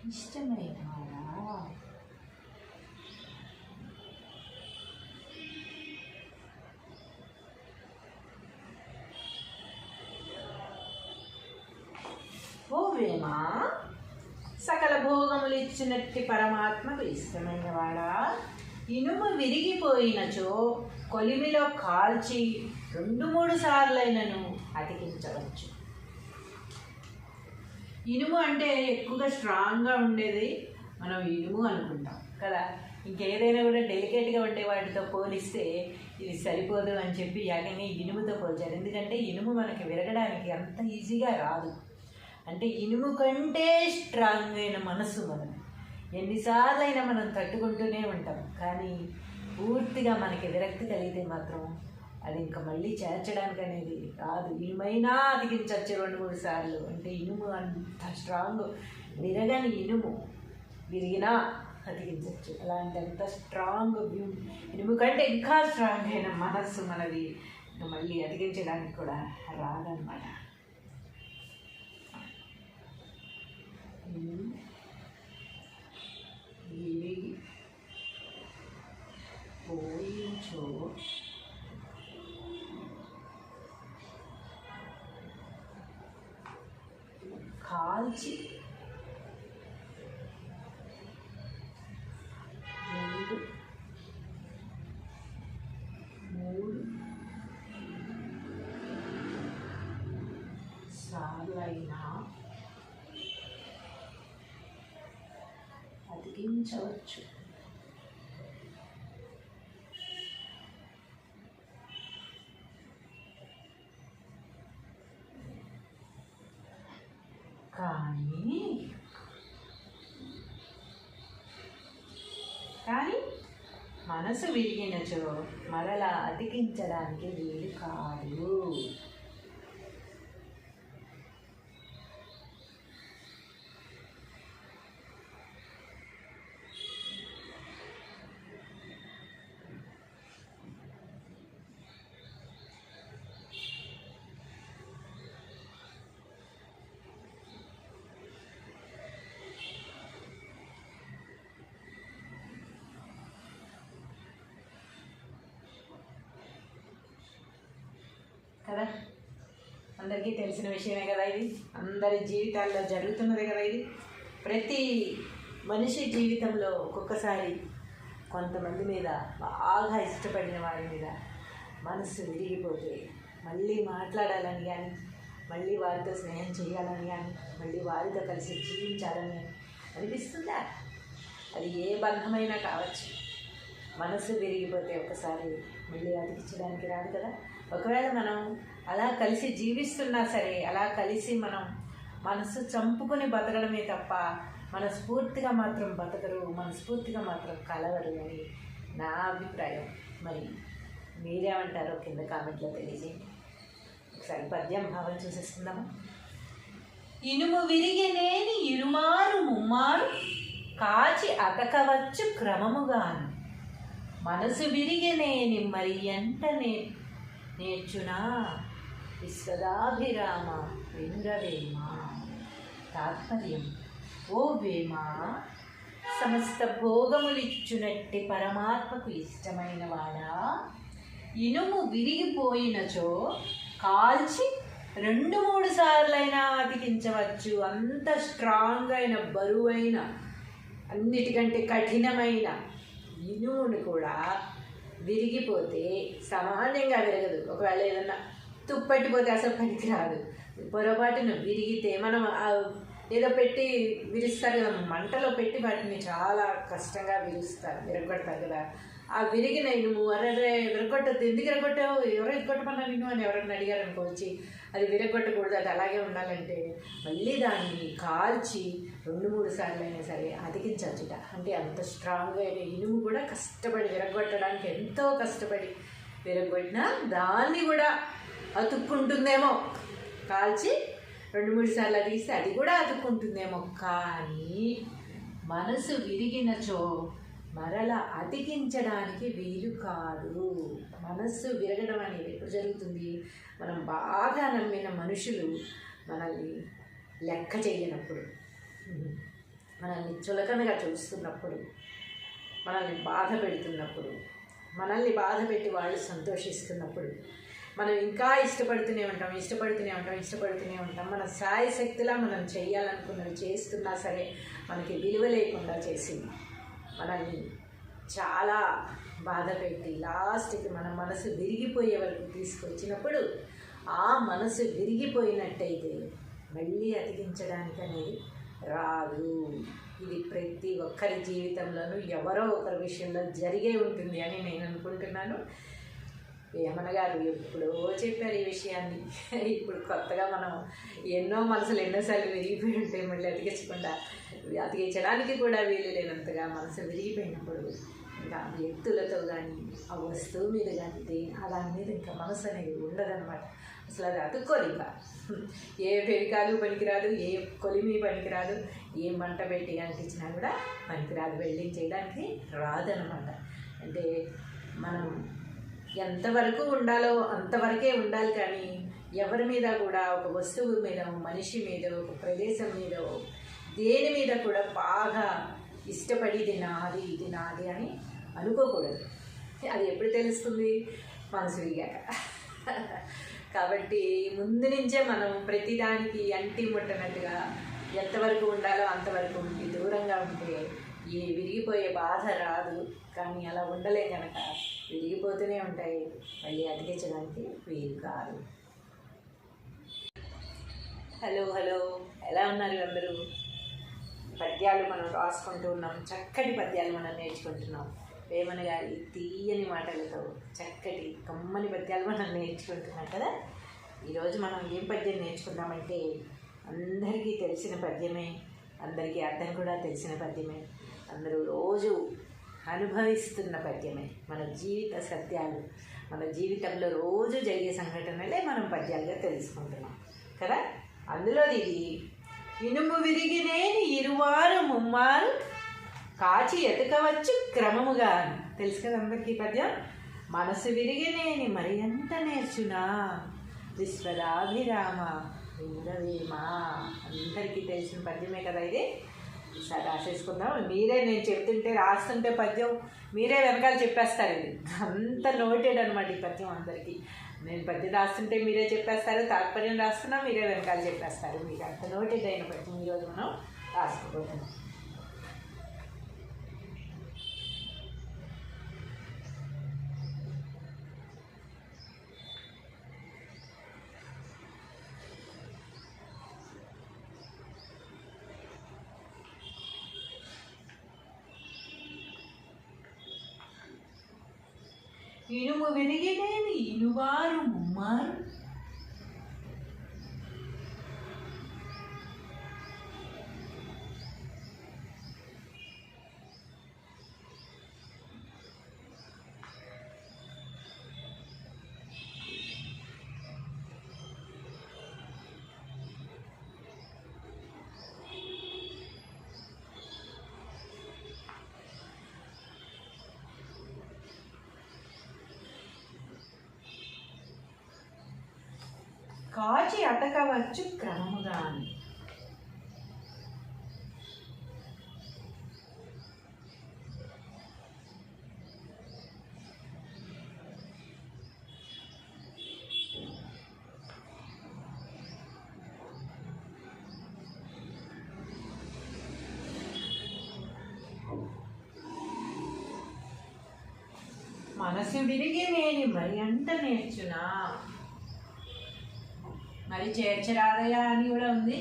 ఇష్టమైన ఓ వేమా సకల భోగములు ఇచ్చినట్టి పరమాత్మకు ఇష్టమైన వాడా, ఇనుము విరిగిపోయినచో కొలిమిలో కాల్చి 2-3 సార్లైనను అతికించవచ్చు. ఇనుము అంటే ఎక్కువగా స్ట్రాంగ్గా ఉండేది మనం ఇనుము అనుకుంటాం కదా. ఇంకేదైనా కూడా డెలికేట్గా ఉండే వాటితో పోలిస్తే ఇది సరిపోదు అని చెప్పి ఏకంగా ఇనుముతో పోల్చారు. ఎందుకంటే ఇనుము మనకి విరగడానికి అంత ఈజీగా రాదు. అంటే ఇనుము కంటే స్ట్రాంగ్ అయిన మనసు మనం ఎన్నిసార్లు అయినా మనం తట్టుకుంటూనే ఉంటాం. కానీ పూర్తిగా మనకి విరక్తి కలిగితే మాత్రం అది ఇంకా మళ్ళీ చేర్చడానికి అనేది రాదు. ఇనుమైనా అతికించవచ్చు 2-3 సార్లు. అంటే ఇనుము అంత స్ట్రాంగ్, విరగని ఇనుము విరిగినా అతికించవచ్చు. అలాంటి స్ట్రాంగ్ ఇనుము కంటే ఇంకా స్ట్రాంగ్ అయిన మనస్సు మనది ఇంకా మళ్ళీ అతికించడానికి కూడా రాదనమాట. విరిగి పోయించో కాల్చి 2-3 సార్లైనా అతికించవచ్చు. కానీ మనసు విరిగినచో మరలా అతికించడానికి వీలు కాదు. కదా, అందరికీ తెలిసిన విషయమే కదా ఇది. అందరి జీవితాల్లో జరుగుతున్నదే కదా ఇది. ప్రతి మనిషి జీవితంలో ఒక్కొక్కసారి కొంతమంది మీద, బాగా ఇష్టపడిన వారి మీద మనసు విరిగిపోతే మళ్ళీ మాట్లాడాలని కానీ, మళ్ళీ వారితో స్నేహం చేయాలని కానీ, మళ్ళీ వారితో కలిసి జీవించాలని అనిపిస్తుందా? అది ఏ బంధమైనా కావచ్చు. మనసు విరిగిపోతే ఒకసారి మళ్ళీ అతికించడానికి రాదు కదా. ఒకవేళ మనం అలా కలిసి జీవిస్తున్నా సరే, అలా కలిసి మనం మనసు చంపుకొని బతకడమే తప్ప మనస్ఫూర్తిగా మాత్రం బతకరు, మనస్ఫూర్తిగా మాత్రం కలవరు అని నా అభిప్రాయం. మరి మీరేమంటారో కింద కామెంట్లో తెలియజేయండి. ఒకసారి పద్యం భావం చూసేసుకుందాము. ఇనుము విరిగినేని ఇరుమారు ముమ్మారు కాచి అతకవచ్చు క్రమముగాను, మనసు విరిగినేని మరి ఎంటనే నేర్చునా విశ్వదాభిరామ వినురవేమ. తాత్పర్యం: ఓ వేమ, సమస్త భోగములిచ్చునట్టి పరమాత్మకు ఇష్టమైన వాడా, ఇనుము విరిగిపోయినచో కాల్చి 2-3 సార్లైనా అతికించవచ్చు. అంత స్ట్రాంగ్ అయిన, బరువైన, అన్నిటికంటే కఠినమైన ఇనుమును కూడా విరిగిపోతే సామాన్యంగా విరగదు. ఒకవేళ ఏదన్నా తుప్పట్టిపోతే అసలు పనికి రాదు. పొరపాటును విరిగితే మనం ఏదో పెట్టి విరుస్తారు కదా, మంటలో పెట్టి వాటిని చాలా కష్టంగా విరుస్తారు, విరగొడతారు కదా. ఆ విరిగిన ఇనుము అరే విరగొట్టద్దు, ఎందుకు విరగొట్టావు, ఎవరో విరగొట్టమన్నా నిన్ను అని ఎవరైనా అడిగారు అనుకోవచ్చు. అది విరగొట్టకూడదు, అది అలాగే ఉండాలంటే మళ్ళీ దాన్ని కాల్చి 2-3 సార్లు అయినా సరే అతికించవచ్చుట. అంటే అంత స్ట్రాంగ్గా అయిన ఇనుము కూడా కష్టపడి విరగొట్టడానికి ఎంతో కష్టపడి విరగొట్టినా దాన్ని కూడా అతుక్కుంటుందేమో, కాల్చి 2-3 సార్లు అతికిస్తే అది కూడా అతుక్కుంటుందేమో. కానీ మనసు విరిగినచో మరల అతికించడానికి వీలు కాదు. మనస్సు విరగడం అనేది ఎప్పుడు జరుగుతుంది? మనం బాగా నమ్మిన మనుషులు మనల్ని లెక్క చేయనప్పుడు, మనల్ని చులకనగా చూస్తున్నప్పుడు, మనల్ని బాధ పెడుతున్నప్పుడు, మనల్ని బాధ పెట్టి వాళ్ళు సంతోషిస్తున్నప్పుడు మనం ఇంకా ఇష్టపడుతూనే ఉంటాం. మన శాయశక్తిలా మనం చేయాలనుకున్నవి చేస్తున్నా సరే మనకి విలువ లేకుండా చేసింది, మనల్ని చాలా బాధ పెట్టి లాస్ట్కి మన మనసు విరిగిపోయే వరకు తీసుకొచ్చినప్పుడు, ఆ మనసు విరిగిపోయినట్టయితే మళ్ళీ అతికించడానికి అనేది రాదు. ఇది ప్రతి ఒక్కరి జీవితంలోనూ ఎవరో ఒకరి విషయంలో జరిగే ఉంటుంది అని నేను అనుకుంటున్నాను. వేమన గారు ఎప్పుడో చెప్పారు ఈ విషయాన్ని. ఇప్పుడు కొత్తగా మనం ఎన్నో మనసులు ఎన్నోసార్లు విరిగిపోయి ఉంటాయి, మళ్ళీ అతికించడానికి కూడా వీలు లేనంతగా మనసు విరిగిపోయినప్పుడు ఇంకా వ్యక్తులతో కానీ ఆ వస్తువు మీద కానీ దాని మీద ఇంకా మనసు అనేది ఉండదన్నమాట. అసలు అది అతుక్కోదు. ఇంకా ఏ ఫెవికాలు పనికిరాదు, ఏ కొలిమి పనికిరాదు, ఏ మంట పెట్టి అంటించినా కూడా పనికిరాదు, వెల్డింగ్ చేయడానికి రాదనమాట. అంటే మనం ఎంతవరకు ఉండాలో అంతవరకే ఉండాలి, కానీ ఎవరి మీద కూడా ఒక వస్తువు మీద, మనిషి మీద, ఒక ప్రదేశం మీద, దేని మీద కూడా బాగా ఇష్టపడి ఇది నాది అని అనుకోకూడదు. అది ఎప్పుడు తెలుస్తుంది? మనసు విరిగాక. కాబట్టి ముందు నుంచే మనం ప్రతిదానికి అంటి ముట్టనట్టుగా ఎంతవరకు ఉండాలో అంతవరకు ఉండి దూరంగా ఉంటే ఈ విరిగిపోయే బాధ రాదు. కానీ అలా ఉండలే కనుక విరిగిపోతూనే ఉంటాయి, మళ్ళీ అతికించడానికి వీలు కాదు. హలో, ఎలా ఉన్నారు అందరూ? పద్యాలు మనం రాసుకుంటూ ఉన్నాం, చక్కటి పద్యాలు మనం నేర్చుకుంటున్నాం. వేమన గారి తీయని మాటలతో చక్కటి కమ్మని పద్యాలు మనం నేర్చుకుంటున్నాం కదా. ఈరోజు మనం ఏం పద్యం నేర్చుకుందామంటే అందరికీ తెలిసిన పద్యమే, అందరికీ అర్థం కూడా తెలిసిన పద్యమే, అందరూ రోజు అనుభవిస్తున్న పద్యమే. మన జీవిత సత్యాలు, మన జీవితంలో రోజు జరిగే సంఘటనలే మనం పద్యాలుగా తెలుసుకుంటున్నాం కదా. అందులో ఇది ఇనుము విరిగినేని ఇరువారు ముమ్మారు కాచి ఎతకవచ్చు క్రమముగా. తెలుసు కదా అందరికీ పద్యం. మనసు విరిగినేని మరి ఎంత నేర్చునా విశ్వదాభిరామ ఇంద్రవేమ. అందరికీ తెలిసిన పద్యమే కదా ఇది. ఈసారి రాసేసుకుందాం. మీరే, నేను చెప్తుంటే రాస్తుంటే పద్యం మీరే వెనకాల చెప్పేస్తారు. ఇది అంత నోటెడ్ అనమాట ఈ పద్యం అందరికీ. నేను పద్యం రాస్తుంటే మీరే చెప్పేస్తారు, తాత్పర్యం రాస్తున్నా మీరే వెనకాల చెప్పేస్తారు. మీకు అంత నోటెడ్ అయిన పద్యం ఈరోజు మనం రాసుకోబోతున్నాం. ఇనుము విరిగినేని ఇనువారు ముమ్మారు కాచి అతకవచ్చు క్రమముగా. మనసు విరిగి నేని మరి అంత నేర్చునా. మరి చేర్చరాదయా అని కూడా ఉంది.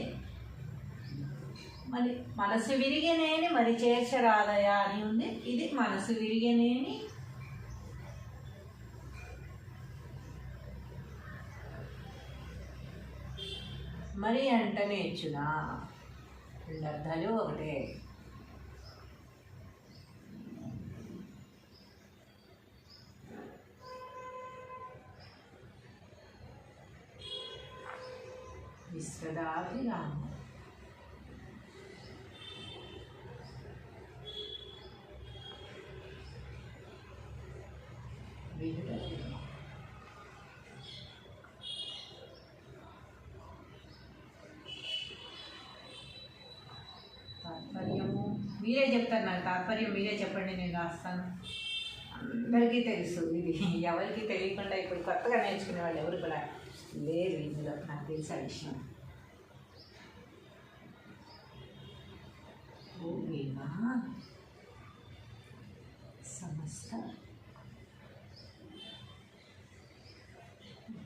మరి మనసు విరిగనేని మరి చేర్చరాదయా అని ఉంది. ఇది మనసు విరిగనేని మరి అంట నేర్చునా. రెండు అర్థాలు ఒకటే. విశ్వదాభిరామ తాత్పర్యము మీరే చెప్తారు. నాకు తాత్పర్యం మీరే చెప్పండి, నేను రాస్తాను. అందరికీ తెలుసు ఇది, ఎవరికి తెలియకుండా ఇప్పుడు కొత్తగా నేర్చుకునే వాళ్ళు ఎవరు కూడా లేరు ఇందులో, నాకు తెలిసి ఆ విషయం. ఓవేమా సమస్త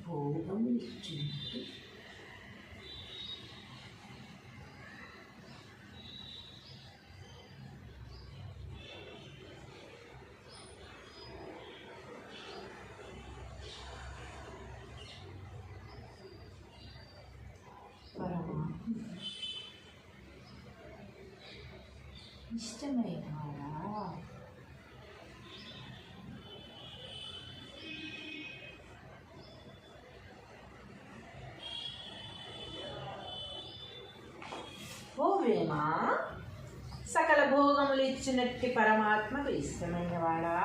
భోగము ఇచ్చినట్టు ఇష్టమైన వాడా ఓవేమా సకల భోగములు ఇచ్చినట్టి పరమాత్మకు ఇష్టమైన వాడా,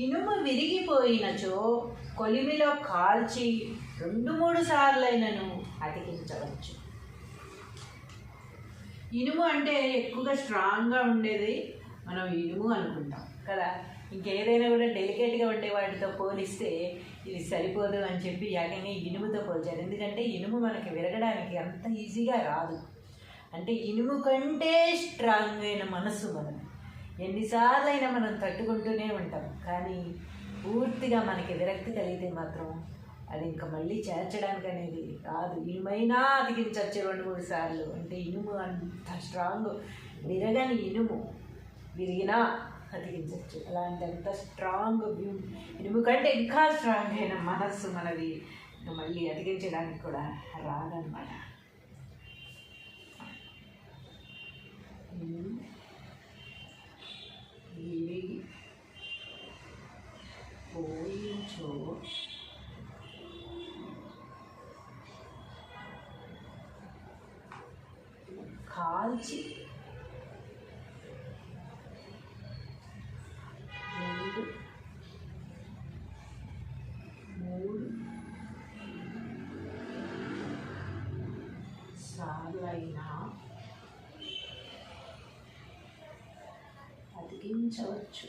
ఇనుము విరిగిపోయినచో కొలిమిలో కాల్చి 2-3 సార్లైనను అతికించవచ్చు. ఇనుము అంటే ఎక్కువగా స్ట్రాంగ్గా ఉండేది మనం ఇనుము అనుకుంటాం కదా. ఇంకేదైనా కూడా డెలికేట్గా ఉండే వాటితో పోలిస్తే ఇది సరిపోదు అని చెప్పి ఏకంగా ఇనుముతో పోల్చారు. ఎందుకంటే ఇనుము మనకి విరగడానికి అంత ఈజీగా రాదు. అంటే ఇనుము కంటే స్ట్రాంగ్ అయిన మనసు మనం. ఎన్నిసార్లు అయినా మనం తట్టుకుంటూనే ఉంటాం, కానీ పూర్తిగా మనకి విరక్తి కలిగితే మాత్రం అది ఇంకా మళ్ళీ చేర్చడానికి అనేది రాదు. ఇనుమైనా అతికించవచ్చు 2-3 సార్లు. అంటే ఇనుము అంత స్ట్రాంగ్, విరగని ఇనుము విరిగినా అతికించవచ్చు. అలాంటి అంత స్ట్రాంగ్ ఇనుము కంటే ఇంకా స్ట్రాంగ్ అయిన మనస్సు మనది, ఇంకా మళ్ళీ అతికించడానికి కూడా రాదన్నమాట. విరిగి పోయించో కాల్చి 2-3 సార్లైనా అతికించవచ్చు.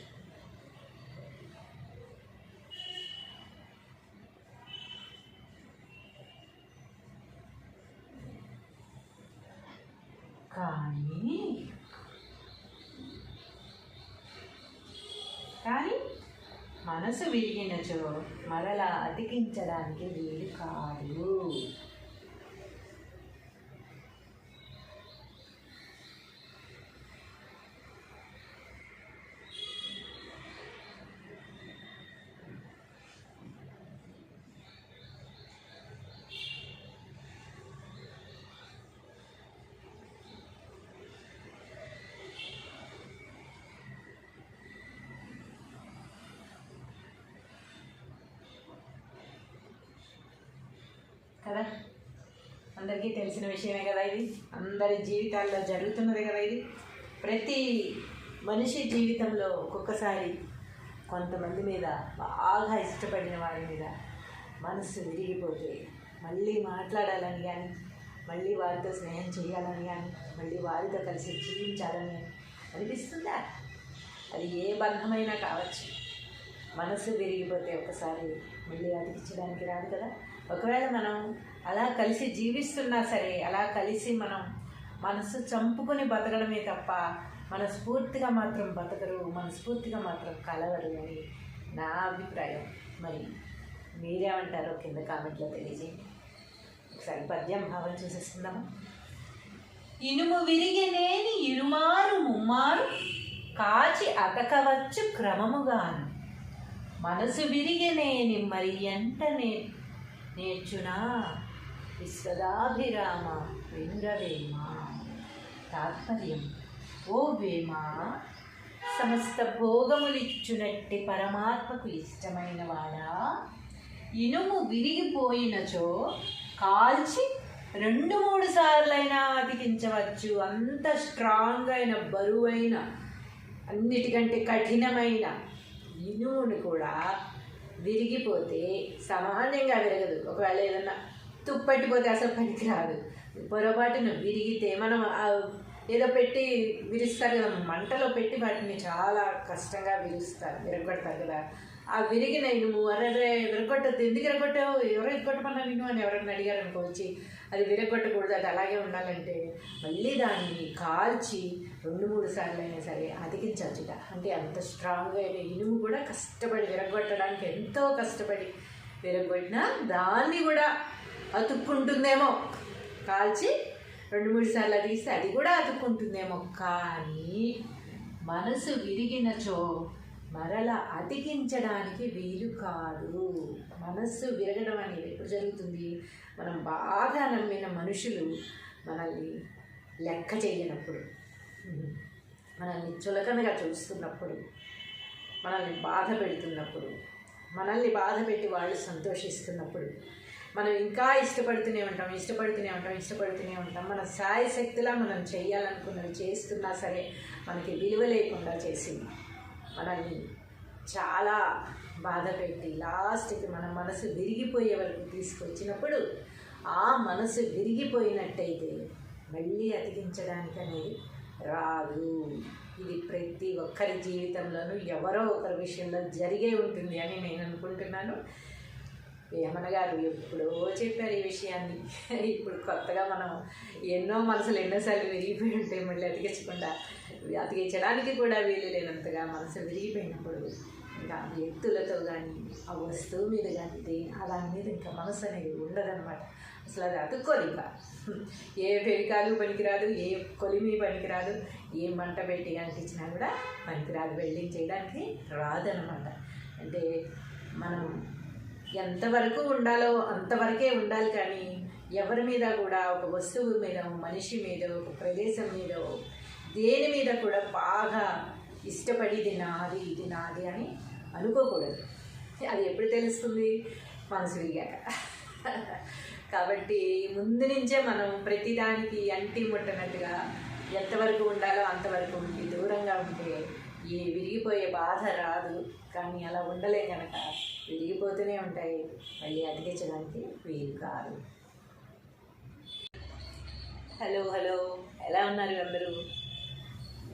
కానీ మనసు విరిగినచో మరలా అతికించడానికి వీలు కాదు. కదా, అందరికీ తెలిసిన విషయమే కదా ఇది. అందరి జీవితాల్లో జరుగుతున్నది కదా ఇది. ప్రతి మనిషి జీవితంలో ఒక్కొక్కసారి కొంతమంది మీద, బాగా ఇష్టపడిన వారి మీద మనసు విరిగిపోతే మళ్ళీ మాట్లాడాలని కానీ, మళ్ళీ వారితో స్నేహం చేయాలని కానీ, మళ్ళీ వారితో కలిసి జీవించాలని అనిపిస్తుందా? అది ఏ బంధమైనా కావచ్చు. మనసు విరిగిపోతే ఒకసారి మళ్ళీ అతికించడానికి రాదు కదా. ఒకవేళ మనం అలా కలిసి జీవిస్తున్నా సరే, అలా కలిసి మనం మనసు చంపుకొని బతకడమే తప్ప మనస్ఫూర్తిగా మాత్రం బతకరు, మనస్ఫూర్తిగా మాత్రం కలవరు అని నా అభిప్రాయం. మరి మీరేమంటారో కింద కామెంట్లో తెలియజేయండి. ఒకసారి పద్యం భావం చూసేసుకుందాము. ఇనుము విరిగినేని ఇరుమారు ముమ్మారు కాచి అతకవచ్చు క్రమముగాను. మనసు విరిగినేని మరి ఎంట నేర్చునా విశ్వదాభిరామ వినురవేమ. తాత్పర్యం: ఓ వేమ, సమస్త భోగములిచ్చునట్టి పరమాత్మకు ఇష్టమైన వాడా, ఇనుము విరిగిపోయినచో కాల్చి 2-3 సార్లైనా అతికించవచ్చు. అంత స్ట్రాంగ్ అయిన, బరువైన, అన్నిటికంటే కఠినమైన ఇనుమును కూడా విరిగిపోతే సామాన్యంగా విరగదు. ఒకవేళ ఏదన్నా తుప్పట్టిపోతే అసలు పనికిరాదు. పొరపాటున విరిగితే మనం ఏదో పెట్టి విరుస్తారు కదా, మంటలో పెట్టి వాటిని చాలా కష్టంగా విరగొడతారు కదా. ఆ విరిగిన ఇనుము అరే విరగొట్టద్దు, ఎందుకు విరగొట్టావు, ఎవరో విరగొట్టమన్నా నిన్ను అని ఎవరైనా అడిగారు అనుకోవచ్చు. అది విరగొట్టకూడదు, అది అలాగే ఉండాలంటే మళ్ళీ దాన్ని కాల్చి 2-3 సార్లు అయినా సరే అతికించవచ్చుట. అంటే అంత స్ట్రాంగ్ అయిన ఇనుము కూడా కష్టపడి విరగొట్టడానికి ఎంతో కష్టపడి విరగొట్టినా దాన్ని కూడా అతుక్కుంటుందేమో. కాల్చి 2-3 సార్లు అతికిస్తే అది కూడా అతుక్కుంటుందేమో. కానీ మనసు విరిగినచో మరలా అతికించడానికి వీలు కాదు. మనస్సు విరగడం అనేది ఎప్పుడు జరుగుతుంది? మనం బాగా నమ్మిన మనుషులు మనల్ని లెక్క చేయనప్పుడు, మనల్ని చులకనగా చూస్తున్నప్పుడు, మనల్ని బాధ పెడుతున్నప్పుడు, మనల్ని బాధ పెట్టి వాళ్ళు సంతోషిస్తున్నప్పుడు మనం ఇంకా ఇష్టపడుతూనే ఉంటాం. మన శాయశక్తిలా మనం చేయాలనుకున్నవి చేస్తున్నా సరే మనకి విలువ లేకుండా చేసి మనల్ని చాలా బాధ పెట్టి లాస్ట్కి మన మనసు విరిగిపోయే వరకు తీసుకొచ్చినప్పుడు, ఆ మనసు విరిగిపోయినట్టయితే మళ్ళీ అతికించడానికి అనేది రాదు. ఇది ప్రతి ఒక్కరి జీవితంలోనూ ఎవరో ఒకరి విషయంలో జరిగే ఉంటుంది అని నేను అనుకుంటున్నాను. వేమన గారు ఎప్పుడో చెప్పారు ఈ విషయాన్ని. ఇప్పుడు కొత్తగా మనం ఎన్నో మనసులు ఎన్నోసార్లు విరిగిపోయి ఉంటాయి. మళ్ళీ అతికించడానికి కూడా వీలు లేనంతగా మనసు విరిగిపోయినప్పుడు ఇంకా వ్యక్తులతో కానీ, ఆ వస్తువు మీద కానీ, దాని మీద ఇంకా మనసు అనేది ఉండదన్నమాట. అసలు అది అతుక్కోదు. ఇంకా ఏ ఫెవికాలు పనికిరాదు, ఏ కొలిమి పనికిరాదు, ఏ మంట పెట్టి అంటించినా కూడా పనికిరాదు, వెల్డింగ్ చేయడానికి రాదనమాట. అంటే మనం ఎంతవరకు ఉండాలో అంతవరకే ఉండాలి. కానీ ఎవరి మీద కూడా, ఒక వస్తువు మీద, మనిషి మీద, ఒక ప్రదేశం మీద, దేని మీద కూడా బాగా ఇష్టపడి ఇది నాది అని అనుకోకూడదు. అది ఎప్పుడు తెలుస్తుంది? మనసు విరిగాక. కాబట్టి ముందు నుంచే మనం ప్రతిదానికి అంటి ముట్టనట్టుగా ఎంతవరకు ఉండాలో అంతవరకు ఉండి దూరంగా ఉంటే ఈ విరిగిపోయే బాధ రాదు. కానీ అలా ఉండలేం కనుక విరిగిపోతూనే ఉంటాయి, మళ్ళీ అతికించడానికి వీలు కాదు. హలో ఎలా ఉన్నారు అందరూ?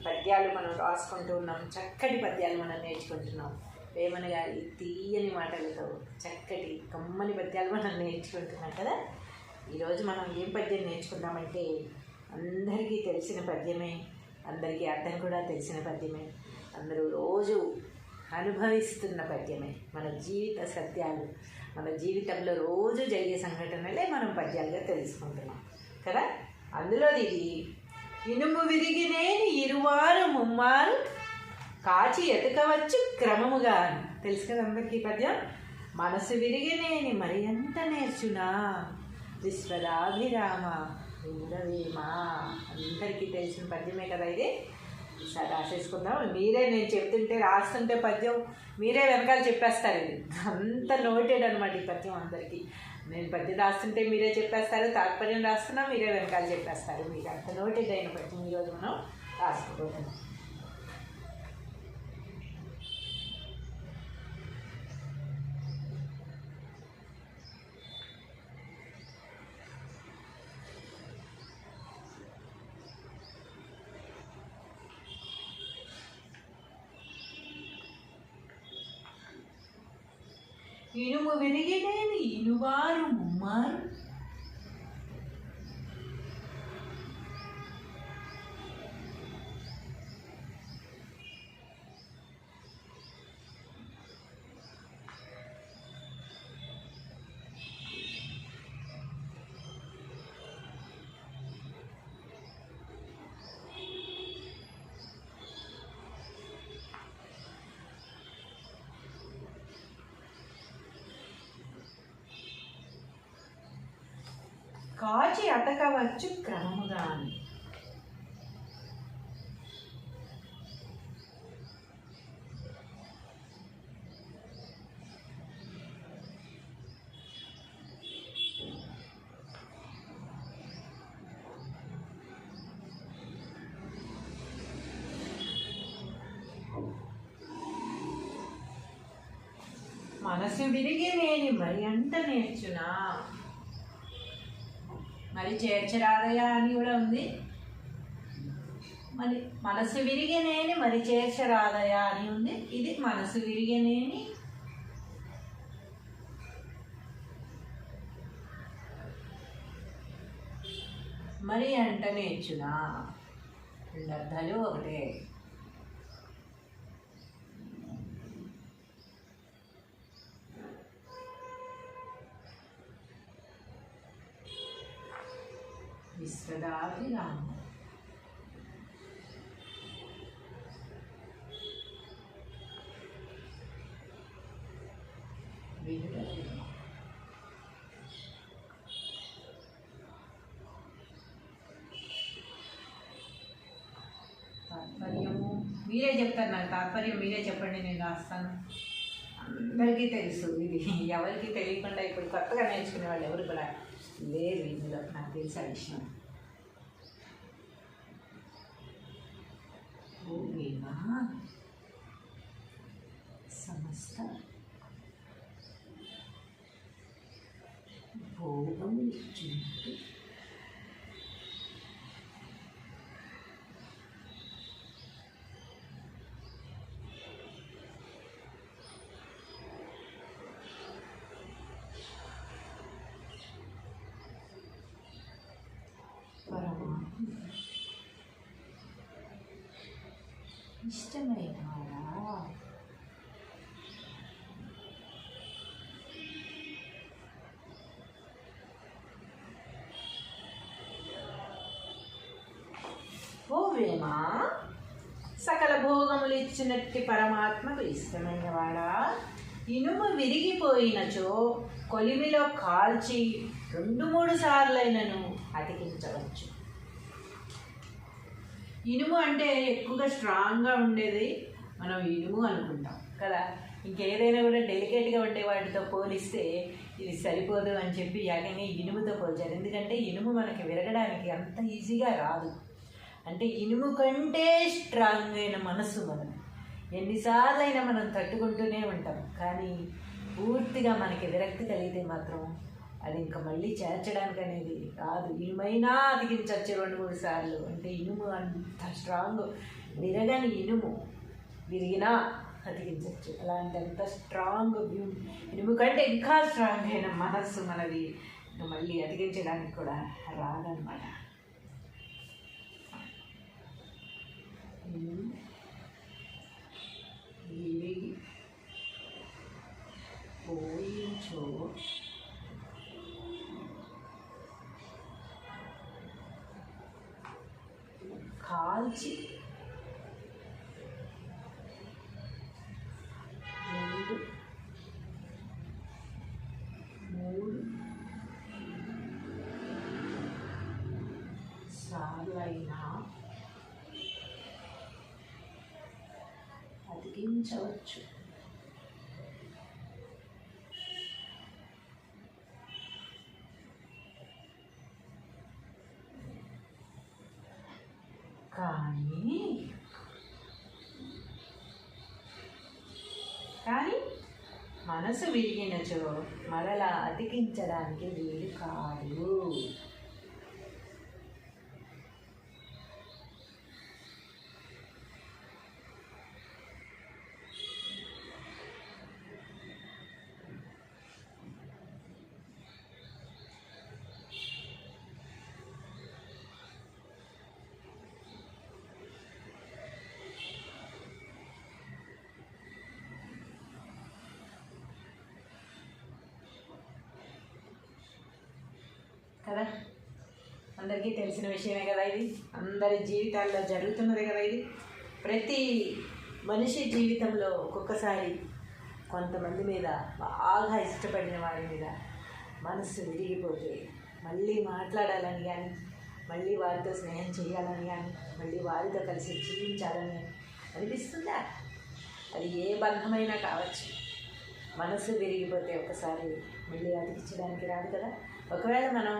పద్యాలు మనం రాసుకుంటూ ఉన్నాం, చక్కటి పద్యాలు మనం నేర్చుకుంటున్నాం. వేమన గారి తీయని మాటలతో చక్కటి కమ్మని పద్యాలు మనం నేర్చుకుంటున్నాం కదా. ఈరోజు మనం ఏం పద్యం నేర్చుకుంటామంటే, అందరికీ తెలిసిన పద్యమే, అందరికీ అర్థం కూడా తెలిసిన పద్యమే, అందరూ రోజు అనుభవిస్తున్న పద్యమే. మన జీవిత సత్యాలు, మన జీవితంలో రోజు జరిగే సంఘటనలే మనం పద్యాలుగా తెలుసుకుంటున్నాం కదా. అందులో ఇది ఇనుము విరిగినేని ఇరువారు ముమ్మారు కాచి ఎతకవచ్చు క్రమముగా. తెలుసు కదా అందరికీ పద్యం. మనసు విరిగినేని మరి ఎంత నేర్చునా విశ్వదాభిరామ వినురవేమ. అందరికీ తెలిసిన పద్యమే కదా ఇది. ఈసారి రాసేసుకుందాం. నేను చెప్తుంటే రాస్తుంటే పద్యం మీరే వెనకాల చెప్పేస్తారు. ఇది అంత నోటెడ్ అనమాట ఈ పద్యం అందరికీ. నేను పద్యం రాస్తుంటే మీరే చెప్పేస్తారు, తాత్పర్యం రాస్తున్నా మీరే వెనకాల చెప్పేస్తారు. మీకు అంత నోటెడ్ అయిన పద్యం ఈరోజు మనం రాసుకోబోతున్నాం. ఇనుము విరిగినేని ఇనువారు ముమ్మారు కాచి అతకవచ్చు క్రమముగా. మనసు విరిగి నేని మరి అంట నేర్చునా. మరి చేర్చరాదయా అని కూడా ఉంది. మరి మనసు విరిగనేని మరి చేర్చరాదయా అని ఉంది. ఇది మనసు విరిగనేని మరి అంట నేర్చునా. రెండు అర్థాలు ఒకటే. విశ్వదాభిరామ తాత్పర్యము మీరే చెప్తారు. నాకు తాత్పర్యం మీరే చెప్పండి, నేను రాస్తాను. అందరికీ తెలుసు ఇది. ఎవరికి తెలియకుండా ఇప్పుడు కొత్తగా నేర్చుకునే వాళ్ళు ఎవరు కూడా లేదు ఇందులో. నాకు తెలిసిన విషయం. ఓవేమా సమస్త భోగం ఇచ్చినట్టు ఇష్టమైన ఓవేమా సకల భోగములు ఇచ్చినట్టి పరమాత్మకు ఇష్టమైన వాడా, ఇనుము విరిగిపోయినచో కొలిమిలో కాల్చి 2-3 సార్లైనను అతికించవచ్చు. ఇనుము అంటే ఎక్కువగా స్ట్రాంగ్గా ఉండేది మనం ఇనుము అనుకుంటాం కదా. ఇంకేదైనా కూడా డెలికేట్గా ఉండే వాటితో పోలిస్తే ఇది సరిపోదు అని చెప్పి ఏకంగా ఇనుముతో పోల్చారు. ఎందుకంటే ఇనుము మనకి విరగడానికి అంత ఈజీగా రాదు. అంటే ఇనుము కంటే స్ట్రాంగ్ అయిన మనసు మనం. ఎన్నిసార్లు అయినా మనం తట్టుకుంటూనే ఉంటాం. కానీ పూర్తిగా మనకి విరక్తి కలిగితే మాత్రం అది ఇంకా మళ్ళీ చేర్చడానికి అనేది రాదు. ఇనుమైనా అతికించవచ్చు 2-3 సార్లు. అంటే ఇనుము అంత స్ట్రాంగ్. విరగని ఇనుము విరిగినా అతికించవచ్చు. అలాంటి స్ట్రాంగ్ ఇనుము కంటే ఇంకా స్ట్రాంగ్ అయిన మనస్సు మనది. మళ్ళీ అతికించడానికి కూడా రాదనమాట. విరిగి పోయించో కాల్చి 2-3 సార్లైనా అతికించవచ్చు. కానీ మనసు విరిగినచో మరలా అతికించడానికి వీలు కాదు. కదా, అందరికీ తెలిసిన విషయమే కదా ఇది. అందరి జీవితాల్లో జరుగుతున్నది కదా ఇది. ప్రతి మనిషి జీవితంలో ఒక్కొక్కసారి కొంతమంది మీద బాగా ఇష్టపడిన వారి మీద మనసు విరిగిపోతే మళ్ళీ మాట్లాడాలని కానీ, మళ్ళీ వారితో స్నేహం చేయాలని కానీ, మళ్ళీ వారితో కలిసి జీవించాలని అనిపిస్తుందా? అది ఏ బంధమైనా కావచ్చు. మనసు విరిగిపోతే ఒకసారి మళ్ళీ అతికించడానికి రాదు కదా. ఒకవేళ మనం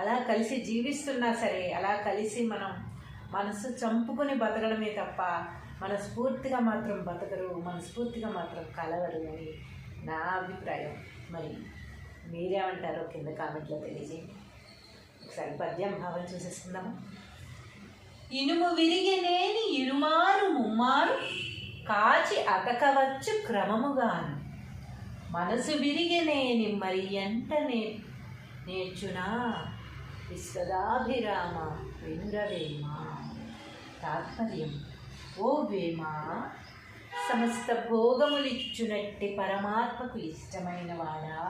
అలా కలిసి జీవిస్తున్నా సరే, అలా కలిసి మనం మనసు చంపుకొని బతకడమే తప్ప మనస్ఫూర్తిగా మాత్రం బతకరు, మనస్ఫూర్తిగా మాత్రం కలవరు అని నా అభిప్రాయం. మరి మీరేమంటారో కింద కామెంట్లో తెలియజేయండి. ఒకసారి పద్యం భావం చూసేసుకుందాము. ఇనుము విరిగినేని ఇరుమారు ముమ్మారు కాచి అతకవచ్చు క్రమముగాను, మనసు విరిగినేని మరి ఎంటనే నేర్చునా విశ్వదాభిరామ వెంగవేమ. తాత్పర్యం: ఓ వేమ, సమస్త భోగములిచ్చునట్టి పరమాత్మకు ఇష్టమైన వాడా,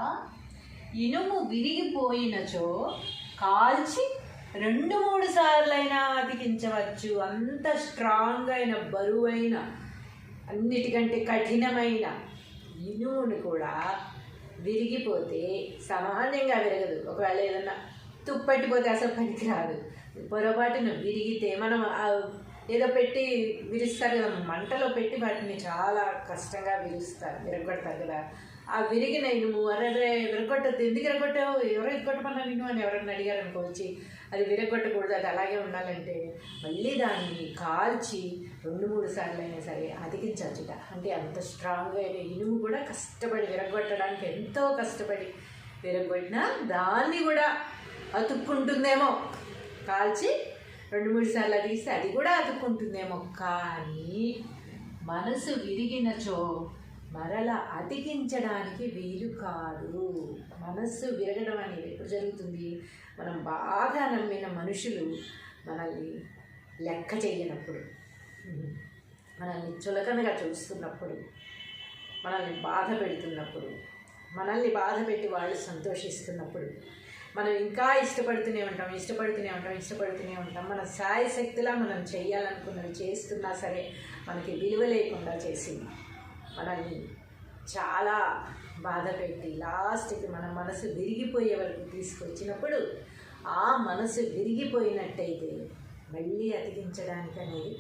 ఇనుము విరిగిపోయినచో కాల్చి 2-3 సార్లైనా అతికించవచ్చు. అంత స్ట్రాంగ్ అయిన, బరువైన, అన్నిటికంటే కఠినమైన ఇనుమును కూడా విరిగిపోతే సామాన్యంగా విరగదు. ఒకవేళ ఏదన్నా తుప్పట్టిపోతే అసలు పనికిరాదు. పొరపాటున విరిగితే మనం ఏదో పెట్టి విరుస్తారు కదా, మంటలో పెట్టి వాటిని చాలా కష్టంగా విరగొడతారు కదా. ఆ విరిగిన ఇనుము అరే విరగొట్టద్దు, ఎందుకు విరగొట్టావు, ఎవరో విరగొట్టమన్నా నిన్ను అని ఎవరన్నా అడిగారు అనుకోవచ్చు. అది విరగొట్టకూడదు, అది అలాగే ఉండాలంటే మళ్ళీ దాన్ని కాల్చి 2-3 సార్లు అయినా సరే అతికించవచ్చుట. అంటే అంత స్ట్రాంగ్ అయిన ఇనుము కూడా కష్టపడి విరగొట్టడానికి ఎంతో కష్టపడి విరగొట్టినా దాన్ని కూడా అతుక్కుంటుందేమో. కాల్చి 2-3 సార్లు అతికిస్తే అది కూడా అతుక్కుంటుందేమో. కానీ మనసు విరిగినచో మరల అతికించడానికి వీలు కాదు. మనస్సు విరగడం అనేది ఎప్పుడు జరుగుతుంది? మనం బాగా నమ్మిన మనుషులు మనల్ని లెక్క చేయనప్పుడు, మనల్ని చులకనగా చూస్తున్నప్పుడు, మనల్ని బాధ పెడుతున్నప్పుడు, మనల్ని బాధ పెట్టి వాళ్ళు సంతోషిస్తున్నప్పుడు మనం ఇంకా ఇష్టపడుతూనే ఉంటాం. మన శాయశక్తిలా మనం చేయాలనుకున్నవి చేస్తున్నా సరే మనకి విలువ లేకుండా చేసింది, మనల్ని చాలా బాధ పెట్టి లాస్ట్కి మన మనసు విరిగిపోయే వరకు తీసుకొచ్చినప్పుడు, ఆ మనసు విరిగిపోయినట్టయితే మళ్ళీ అతికించడానికి అనేది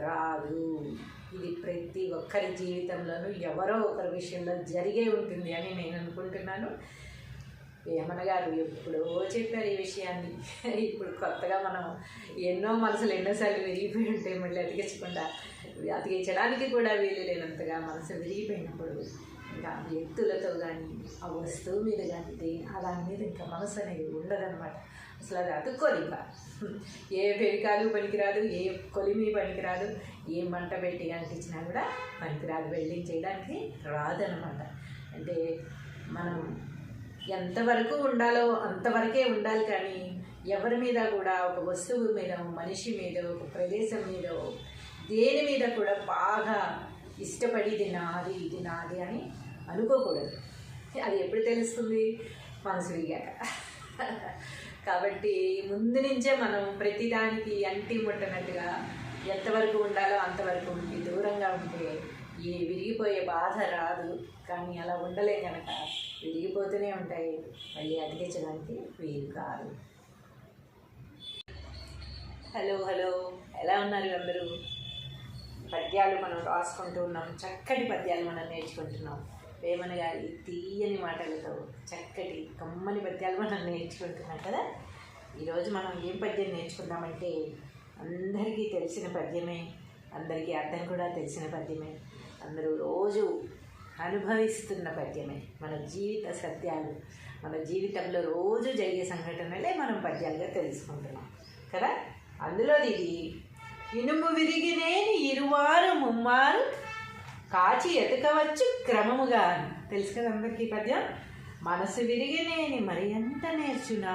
రాదు. ఇది ప్రతి ఒక్కరి జీవితంలోనూ ఎవరో ఒకరి విషయంలో జరిగే ఉంటుంది అని నేను అనుకుంటున్నాను. వేమన గారు ఎప్పుడో చెప్పారు ఈ విషయాన్ని. ఇప్పుడు కొత్తగా మనం ఎన్నో మనసులు ఎన్నోసార్లు విరిగిపోయి ఉంటే మళ్ళీ అతికించడానికి కూడా వీలు లేనంతగా మనసు విరిగిపోయినప్పుడు ఇంకా వ్యక్తులతో కానీ, ఆ వస్తువు మీద కానీ, దాని మీద ఇంకా మనసు అనేది ఉండదన్నమాట. అసలు అది అతుక్కోదు. ఇంకా ఏ ఫెవికాలు పనికిరాదు, ఏ కొలిమి పనికిరాదు, ఏ మంట పెట్టి అంటించినా కూడా పనికిరాదు, వెల్డింగ్ చేయడానికి రాదనమాట. అంటే మనం ఎంతవరకు ఉండాలో అంతవరకే ఉండాలి. కానీ ఎవరి మీద కూడా, ఒక వస్తువు మీద, మనిషి మీద, ఒక ప్రదేశం మీద, దేని మీద కూడా బాగా ఇష్టపడి ఇది నాది అని అనుకోకూడదు. అది ఎప్పుడు తెలుస్తుంది? మనసు విరిగాక. కాబట్టి ముందు నుంచే మనం ప్రతిదానికి అంటి ముట్టనట్టుగా ఎంతవరకు ఉండాలో అంతవరకు ఉండి దూరంగా ఉంటే ఈ విరిగిపోయే బాధ రాదు. కానీ అలా ఉండలేం కనుక విరిగిపోతూనే ఉంటాయి, మళ్ళీ అతికించడానికి వీలు కాదు. హలో, ఎలా ఉన్నారు అందరూ? పద్యాలు మనం రాసుకుంటూ ఉన్నాం, చక్కటి పద్యాలు మనం నేర్చుకుంటున్నాం. వేమన గారి తీయని మాటలతో చక్కటి కమ్మని పద్యాలు మనం నేర్చుకుంటున్నాం కదా. ఈరోజు మనం ఏం పద్యం నేర్చుకుందామంటే, అందరికీ తెలిసిన పద్యమే, అందరికీ అర్థం కూడా తెలిసిన పద్యమే, అందరూ రోజు అనుభవిస్తున్న పద్యమే. మన జీవిత సత్యాలు, మన జీవితంలో రోజు జరిగే సంఘటనలే మనం పద్యాలుగా తెలుసుకుంటున్నాం కదా. అందులో ఇది ఇనుము విరిగినేని ఇరువారు ముమ్మారు కాచి ఎతకవచ్చు క్రమముగా. తెలుసు కదా అందరికీ పద్యం. మనసు విరిగినేని మరి ఎంత నేర్చునా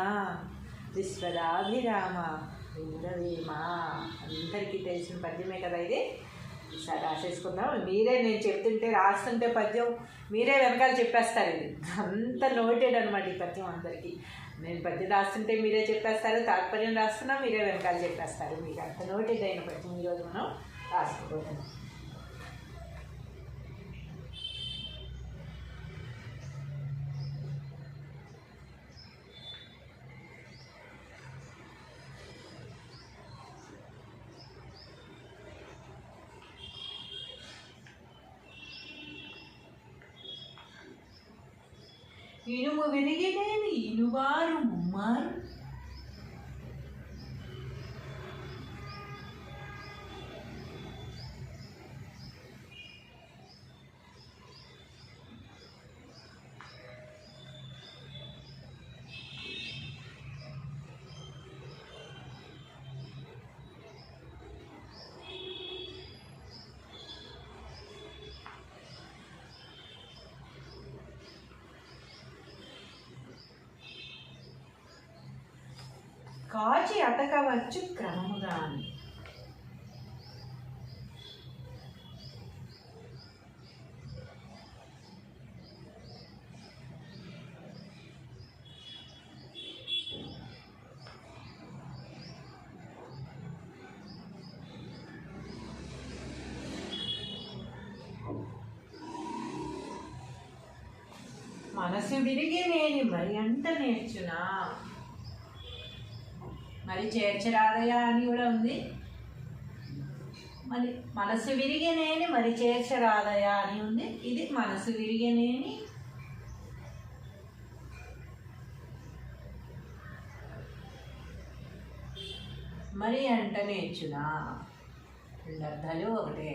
విశ్వదాభిరామ వెంగవేమ. అందరికీ తెలిసిన పద్యమే కదా ఇది. ఈసారి రాసేసుకుందాం. నేను చెప్తుంటే రాస్తుంటే పద్యం మీరే వెనకాల చెప్పేస్తారు. ఇది అంత నోటెడ్ అనమాట ఈ పద్యం అందరికీ. నేను పద్యం రాస్తుంటే మీరే చెప్పేస్తారు, తాత్పర్యం రాస్తున్నా మీరే వెనకాల చెప్పేస్తారు. మీకు అంత నోటెడ్ అయిన పద్యం ఈరోజు మనం రాసుకోబోతున్నాం. ఇనుము విరిగినేని ఇనువారు ముమ్మారు. కాచి అతకవచ్చు క్రమముగాని. మనసు విరిగి నేని మరి అంట నేర్చునా. మరి చేర్చరాదయా అని కూడా ఉంది. మరి మనసు విరిగనేని మరి చేర్చరాదయా అని ఉంది. ఇది మనసు విరిగనేని మరి అంట నేర్చునా. రెండు అర్థాలు ఒకటే.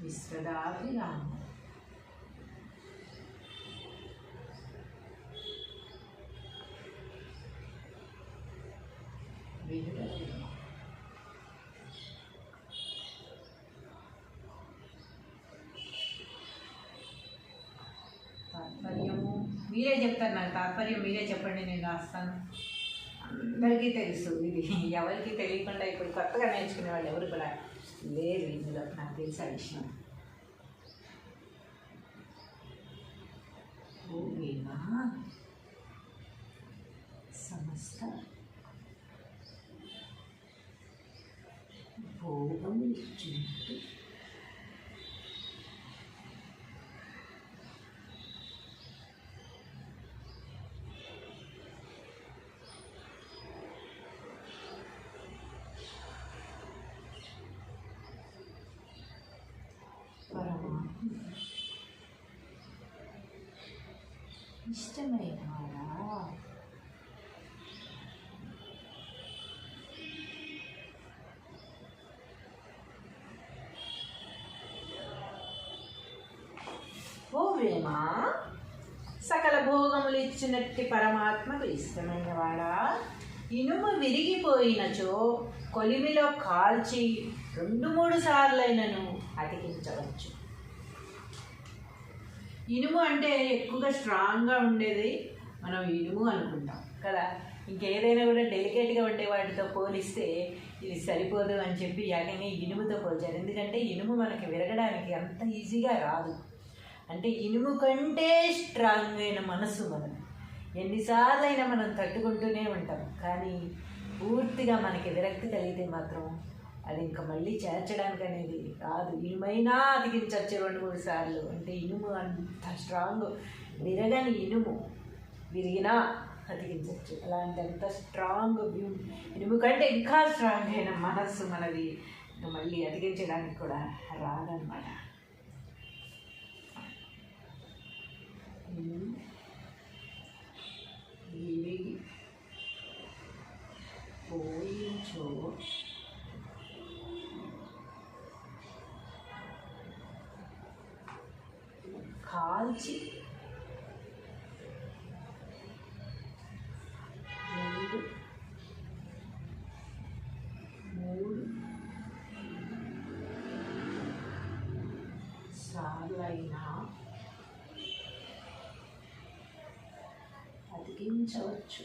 విశ్వదాభిరామ తాత్పర్యము మీరే చెప్తారు. నాకు తాత్పర్యం మీరే చెప్పండి, నేను రాస్తాను. అందరికీ తెలుసు ఇది. ఎవరికి తెలియకుండా ఇప్పుడు కొత్తగా నేర్చుకునే వాళ్ళు ఎవరు కూడా లేరు ఇందులో. నాకు తెలిసి ఆ విషయం. భూమినా సమస్త భోగం ఇచ్చినట్టు ఇష్టమైన వాడా. ఓ వేమ, సకల భోగములు ఇచ్చినట్టి పరమాత్మకు ఇష్టమైన వాడా, ఇనుము విరిగిపోయినచో కొలిమిలో కాల్చి 2-3 సార్లైనను అతికించవచ్చు. ఇనుము అంటే ఎక్కువగా స్ట్రాంగ్గా ఉండేది మనం ఇనుము అనుకుంటాం కదా. ఇంకేదైనా కూడా డెలికేట్గా ఉండే వాటితో పోలిస్తే ఇది సరిపోదు అని చెప్పి ఏకంగా ఇనుముతో పోల్చారు. ఎందుకంటే ఇనుము మనకి విరగడానికి అంత ఈజీగా రాదు. అంటే ఇనుము కంటే స్ట్రాంగ్ అయిన మనసు మనం. ఎన్నిసార్లు అయినా మనం తట్టుకుంటూనే ఉంటాం, కానీ పూర్తిగా మనకి విరక్తి కలిగితే మాత్రం అది ఇంకా మళ్ళీ చేర్చడానికి అనేది రాదు. ఇనుమైనా అతికించవచ్చు 2-3 సార్లు. అంటే ఇనుము అంత స్ట్రాంగ్. విరగని ఇనుము విరిగినా అతికించవచ్చు. అలాంటి అంత స్ట్రాంగ్ ఇనుము కంటే ఇంకా స్ట్రాంగ్ అయిన మనస్సు మనది. ఇంకా మళ్ళీ అతికించడానికి కూడా రాదనమాట. విరిగి పోయించో కాల్చి 2-3 సార్లైనా అతికించవచ్చు.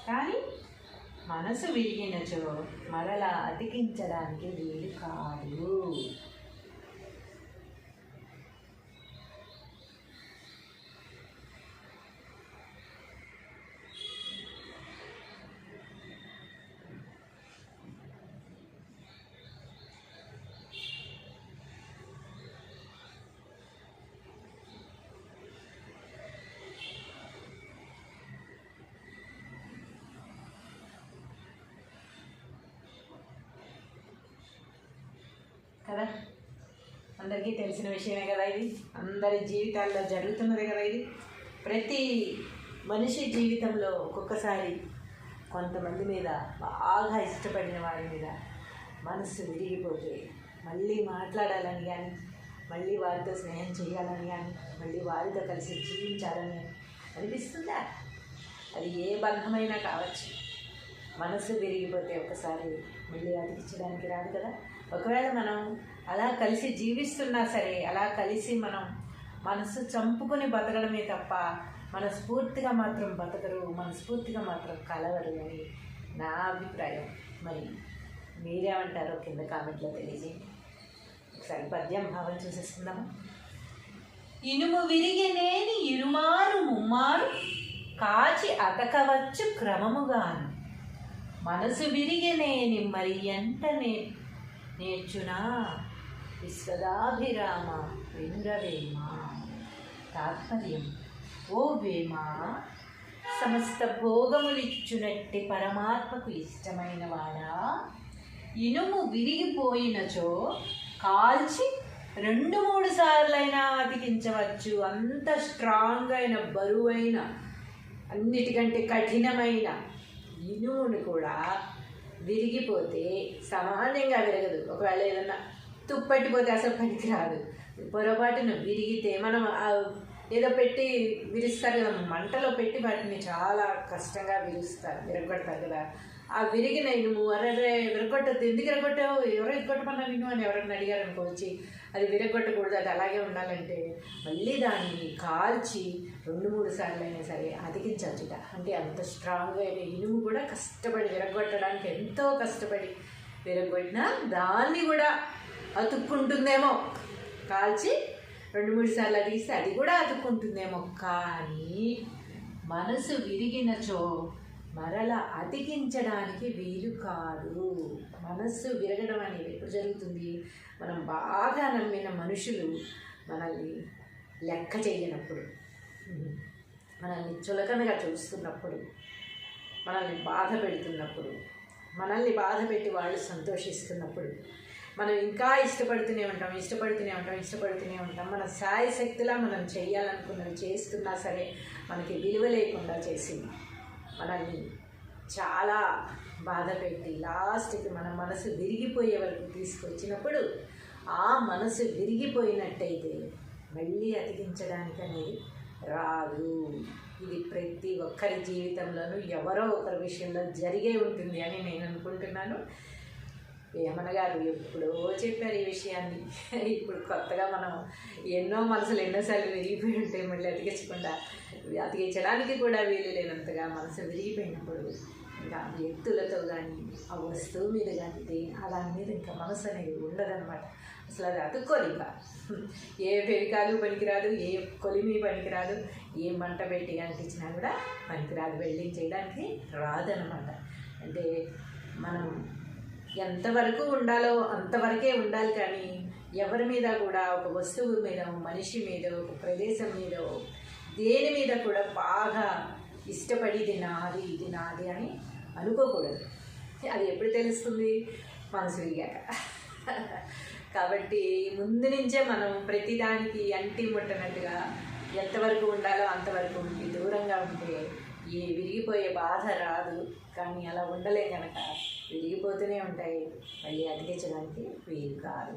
కానీ మనసు విరిగినచో మరలా అతికించడానికి వీలు కాదు. కదా. అందరికీ తెలిసిన విషయమే కదా ఇది, అందరి జీవితాల్లో జరుగుతున్నది కదా ఇది. ప్రతి మనిషి జీవితంలో ఒక్కొక్కసారి కొంతమంది మీద, బాగా ఇష్టపడిన వారి మీద మనసు విరిగిపోతే మళ్ళీ మాట్లాడాలని కానీ, మళ్ళీ వారితో స్నేహం చేయాలని కానీ, మళ్ళీ వారితో కలిసి జీవించాలని అనిపిస్తుందా? అది ఏ బంధమైనా కావచ్చు. మనసు విరిగిపోతే ఒకసారి మళ్ళీ అతికించడానికి రాదు కదా. ఒకవేళ మనం అలా కలిసి జీవిస్తున్నా సరే, అలా కలిసి మనం మనసు చంపుకొని బతకడమే తప్ప మనస్ఫూర్తిగా మాత్రం బతకరు, మనస్ఫూర్తిగా మాత్రం కలవరు అని నా అభిప్రాయం. మరి మీరేమంటారో కింద కామెంట్లో తెలియజేయండి. ఒకసారి పద్యం భావం చూసేసుకుందాము. ఇనుము విరిగినేని ఇరుమారు ముమ్మారు కాచి అతకవచ్చు క్రమముగాను, మనసు విరిగినేని మరి ఎంటనే నేర్చునా విశ్వదాభిరామ వినురవేమ. తాత్పర్యం: ఓ వేమ, సమస్త భోగములిచ్చునట్టి పరమాత్మకు ఇష్టమైన వాడా, ఇనుము విరిగిపోయినచో కాల్చి 2-3 సార్లైనా అతికించవచ్చు. అంత స్ట్రాంగ్ అయిన, బరువైన, అన్నిటికంటే కఠినమైన ఇనుమును కూడా విరిగిపోతే సామాన్యంగా విరగదు. ఒకవేళ ఏదన్నా తుప్పట్టిపోతే అసలు పనికి రాదు. పొరపాటున విరిగితే మనం ఏదో పెట్టి విరుస్తారు కదా, మంటలో పెట్టి వాటిని చాలా కష్టంగా విరగొడతారు కదా. ఆ విరిగిన ఇనుము అరే విరగొట్టద్దు, ఎందుకు విరగొట్టావు, ఎవరో విరగొట్టమన్నా విను అని ఎవరైనా అడిగారు అనుకోవచ్చు. అది విరగొట్టకూడదు, అది అలాగే ఉండాలంటే మళ్ళీ దాన్ని కాల్చి 2-3 సార్లు అయినా సరే అతికించవచ్చుట. అంటే అంత స్ట్రాంగ్ అయిన ఇనుము కూడా కష్టపడి విరగొట్టడానికి ఎంతో కష్టపడి విరగొట్టినా దాన్ని కూడా అతుక్కుంటుందేమో. కాల్చి 2-3 సార్లు అతికిస్తే అది కూడా అతుక్కుంటుందేమో. కానీ మనసు విరిగినచో మరల అతికించడానికి వీలు కాదు. మనస్సు విరగడం అనేది ఎప్పుడు జరుగుతుంది? మనం బాగా నమ్మిన మనుషులు మనల్ని లెక్క చేయనప్పుడు, మనల్ని చులకనగా చూస్తున్నప్పుడు, మనల్ని బాధ పెడుతున్నప్పుడు, మనల్ని బాధ పెట్టి వాళ్ళు సంతోషిస్తున్నప్పుడు మనం ఇంకా ఇష్టపడుతూనే ఉంటాం. మన శాయశక్తిలా మనం చేయాలనుకున్నవి చేస్తున్నా సరే మనకి విలువ లేకుండా చేసి మనల్ని చాలా బాధ పెట్టి లాస్ట్కి మన మనసు విరిగిపోయే వరకు తీసుకొచ్చినప్పుడు, ఆ మనసు విరిగిపోయినట్టయితే మళ్ళీ అతికించడానికి అనేది రాదు. ఇది ప్రతి ఒక్కరి జీవితంలోనూ ఎవరో ఒకరి విషయంలో జరిగే ఉంటుంది అని నేను అనుకుంటున్నాను. వేమన గారు ఎప్పుడో చెప్పారు ఈ విషయాన్ని. ఇప్పుడు కొత్తగా మనం ఎన్నో మనసులు ఎన్నోసార్లు విరిగిపోయి ఉంటాయి, మళ్ళీ అతికించడానికి కూడా వీలు లేనంతగా మనసు విరిగిపోయినప్పుడు ఇంకా వ్యక్తులతో కానీ, ఆ వస్తువు మీద కానీ, దాని మీద ఇంకా మనసు అనేది ఉండదన్నమాట. అసలు అది అతుక్కోదు. ఇంకా ఏ ఫెవికాలు పనికిరాదు, ఏ కొలిమి పనికిరాదు, ఏ మంట పెట్టి అంటించినా కూడా పనికిరాదు, వెల్డింగ్ చేయడానికి రాదనమాట. అంటే మనం ఎంతవరకు ఉండాలో అంతవరకే ఉండాలి. కానీ ఎవరి మీద కూడా, ఒక వస్తువు మీద, మనిషి మీద, ఒక ప్రదేశం మీద, దేని మీద కూడా బాగా ఇష్టపడి ఇది నాది అని అనుకోకూడదు. అది ఎప్పుడు తెలుస్తుంది? మనసు విరిగాక. కాబట్టి ముందు నుంచే మనం ప్రతిదానికి అంటి ముట్టనట్టుగా ఎంతవరకు ఉండాలో అంతవరకు ఉండి దూరంగా ఉంటే ఈ విరిగిపోయే బాధ రాదు. కానీ అలా ఉండలే కనుక విరిగిపోతూనే ఉంటాయి, మళ్ళీ అతికించడానికి వీలు కాదు.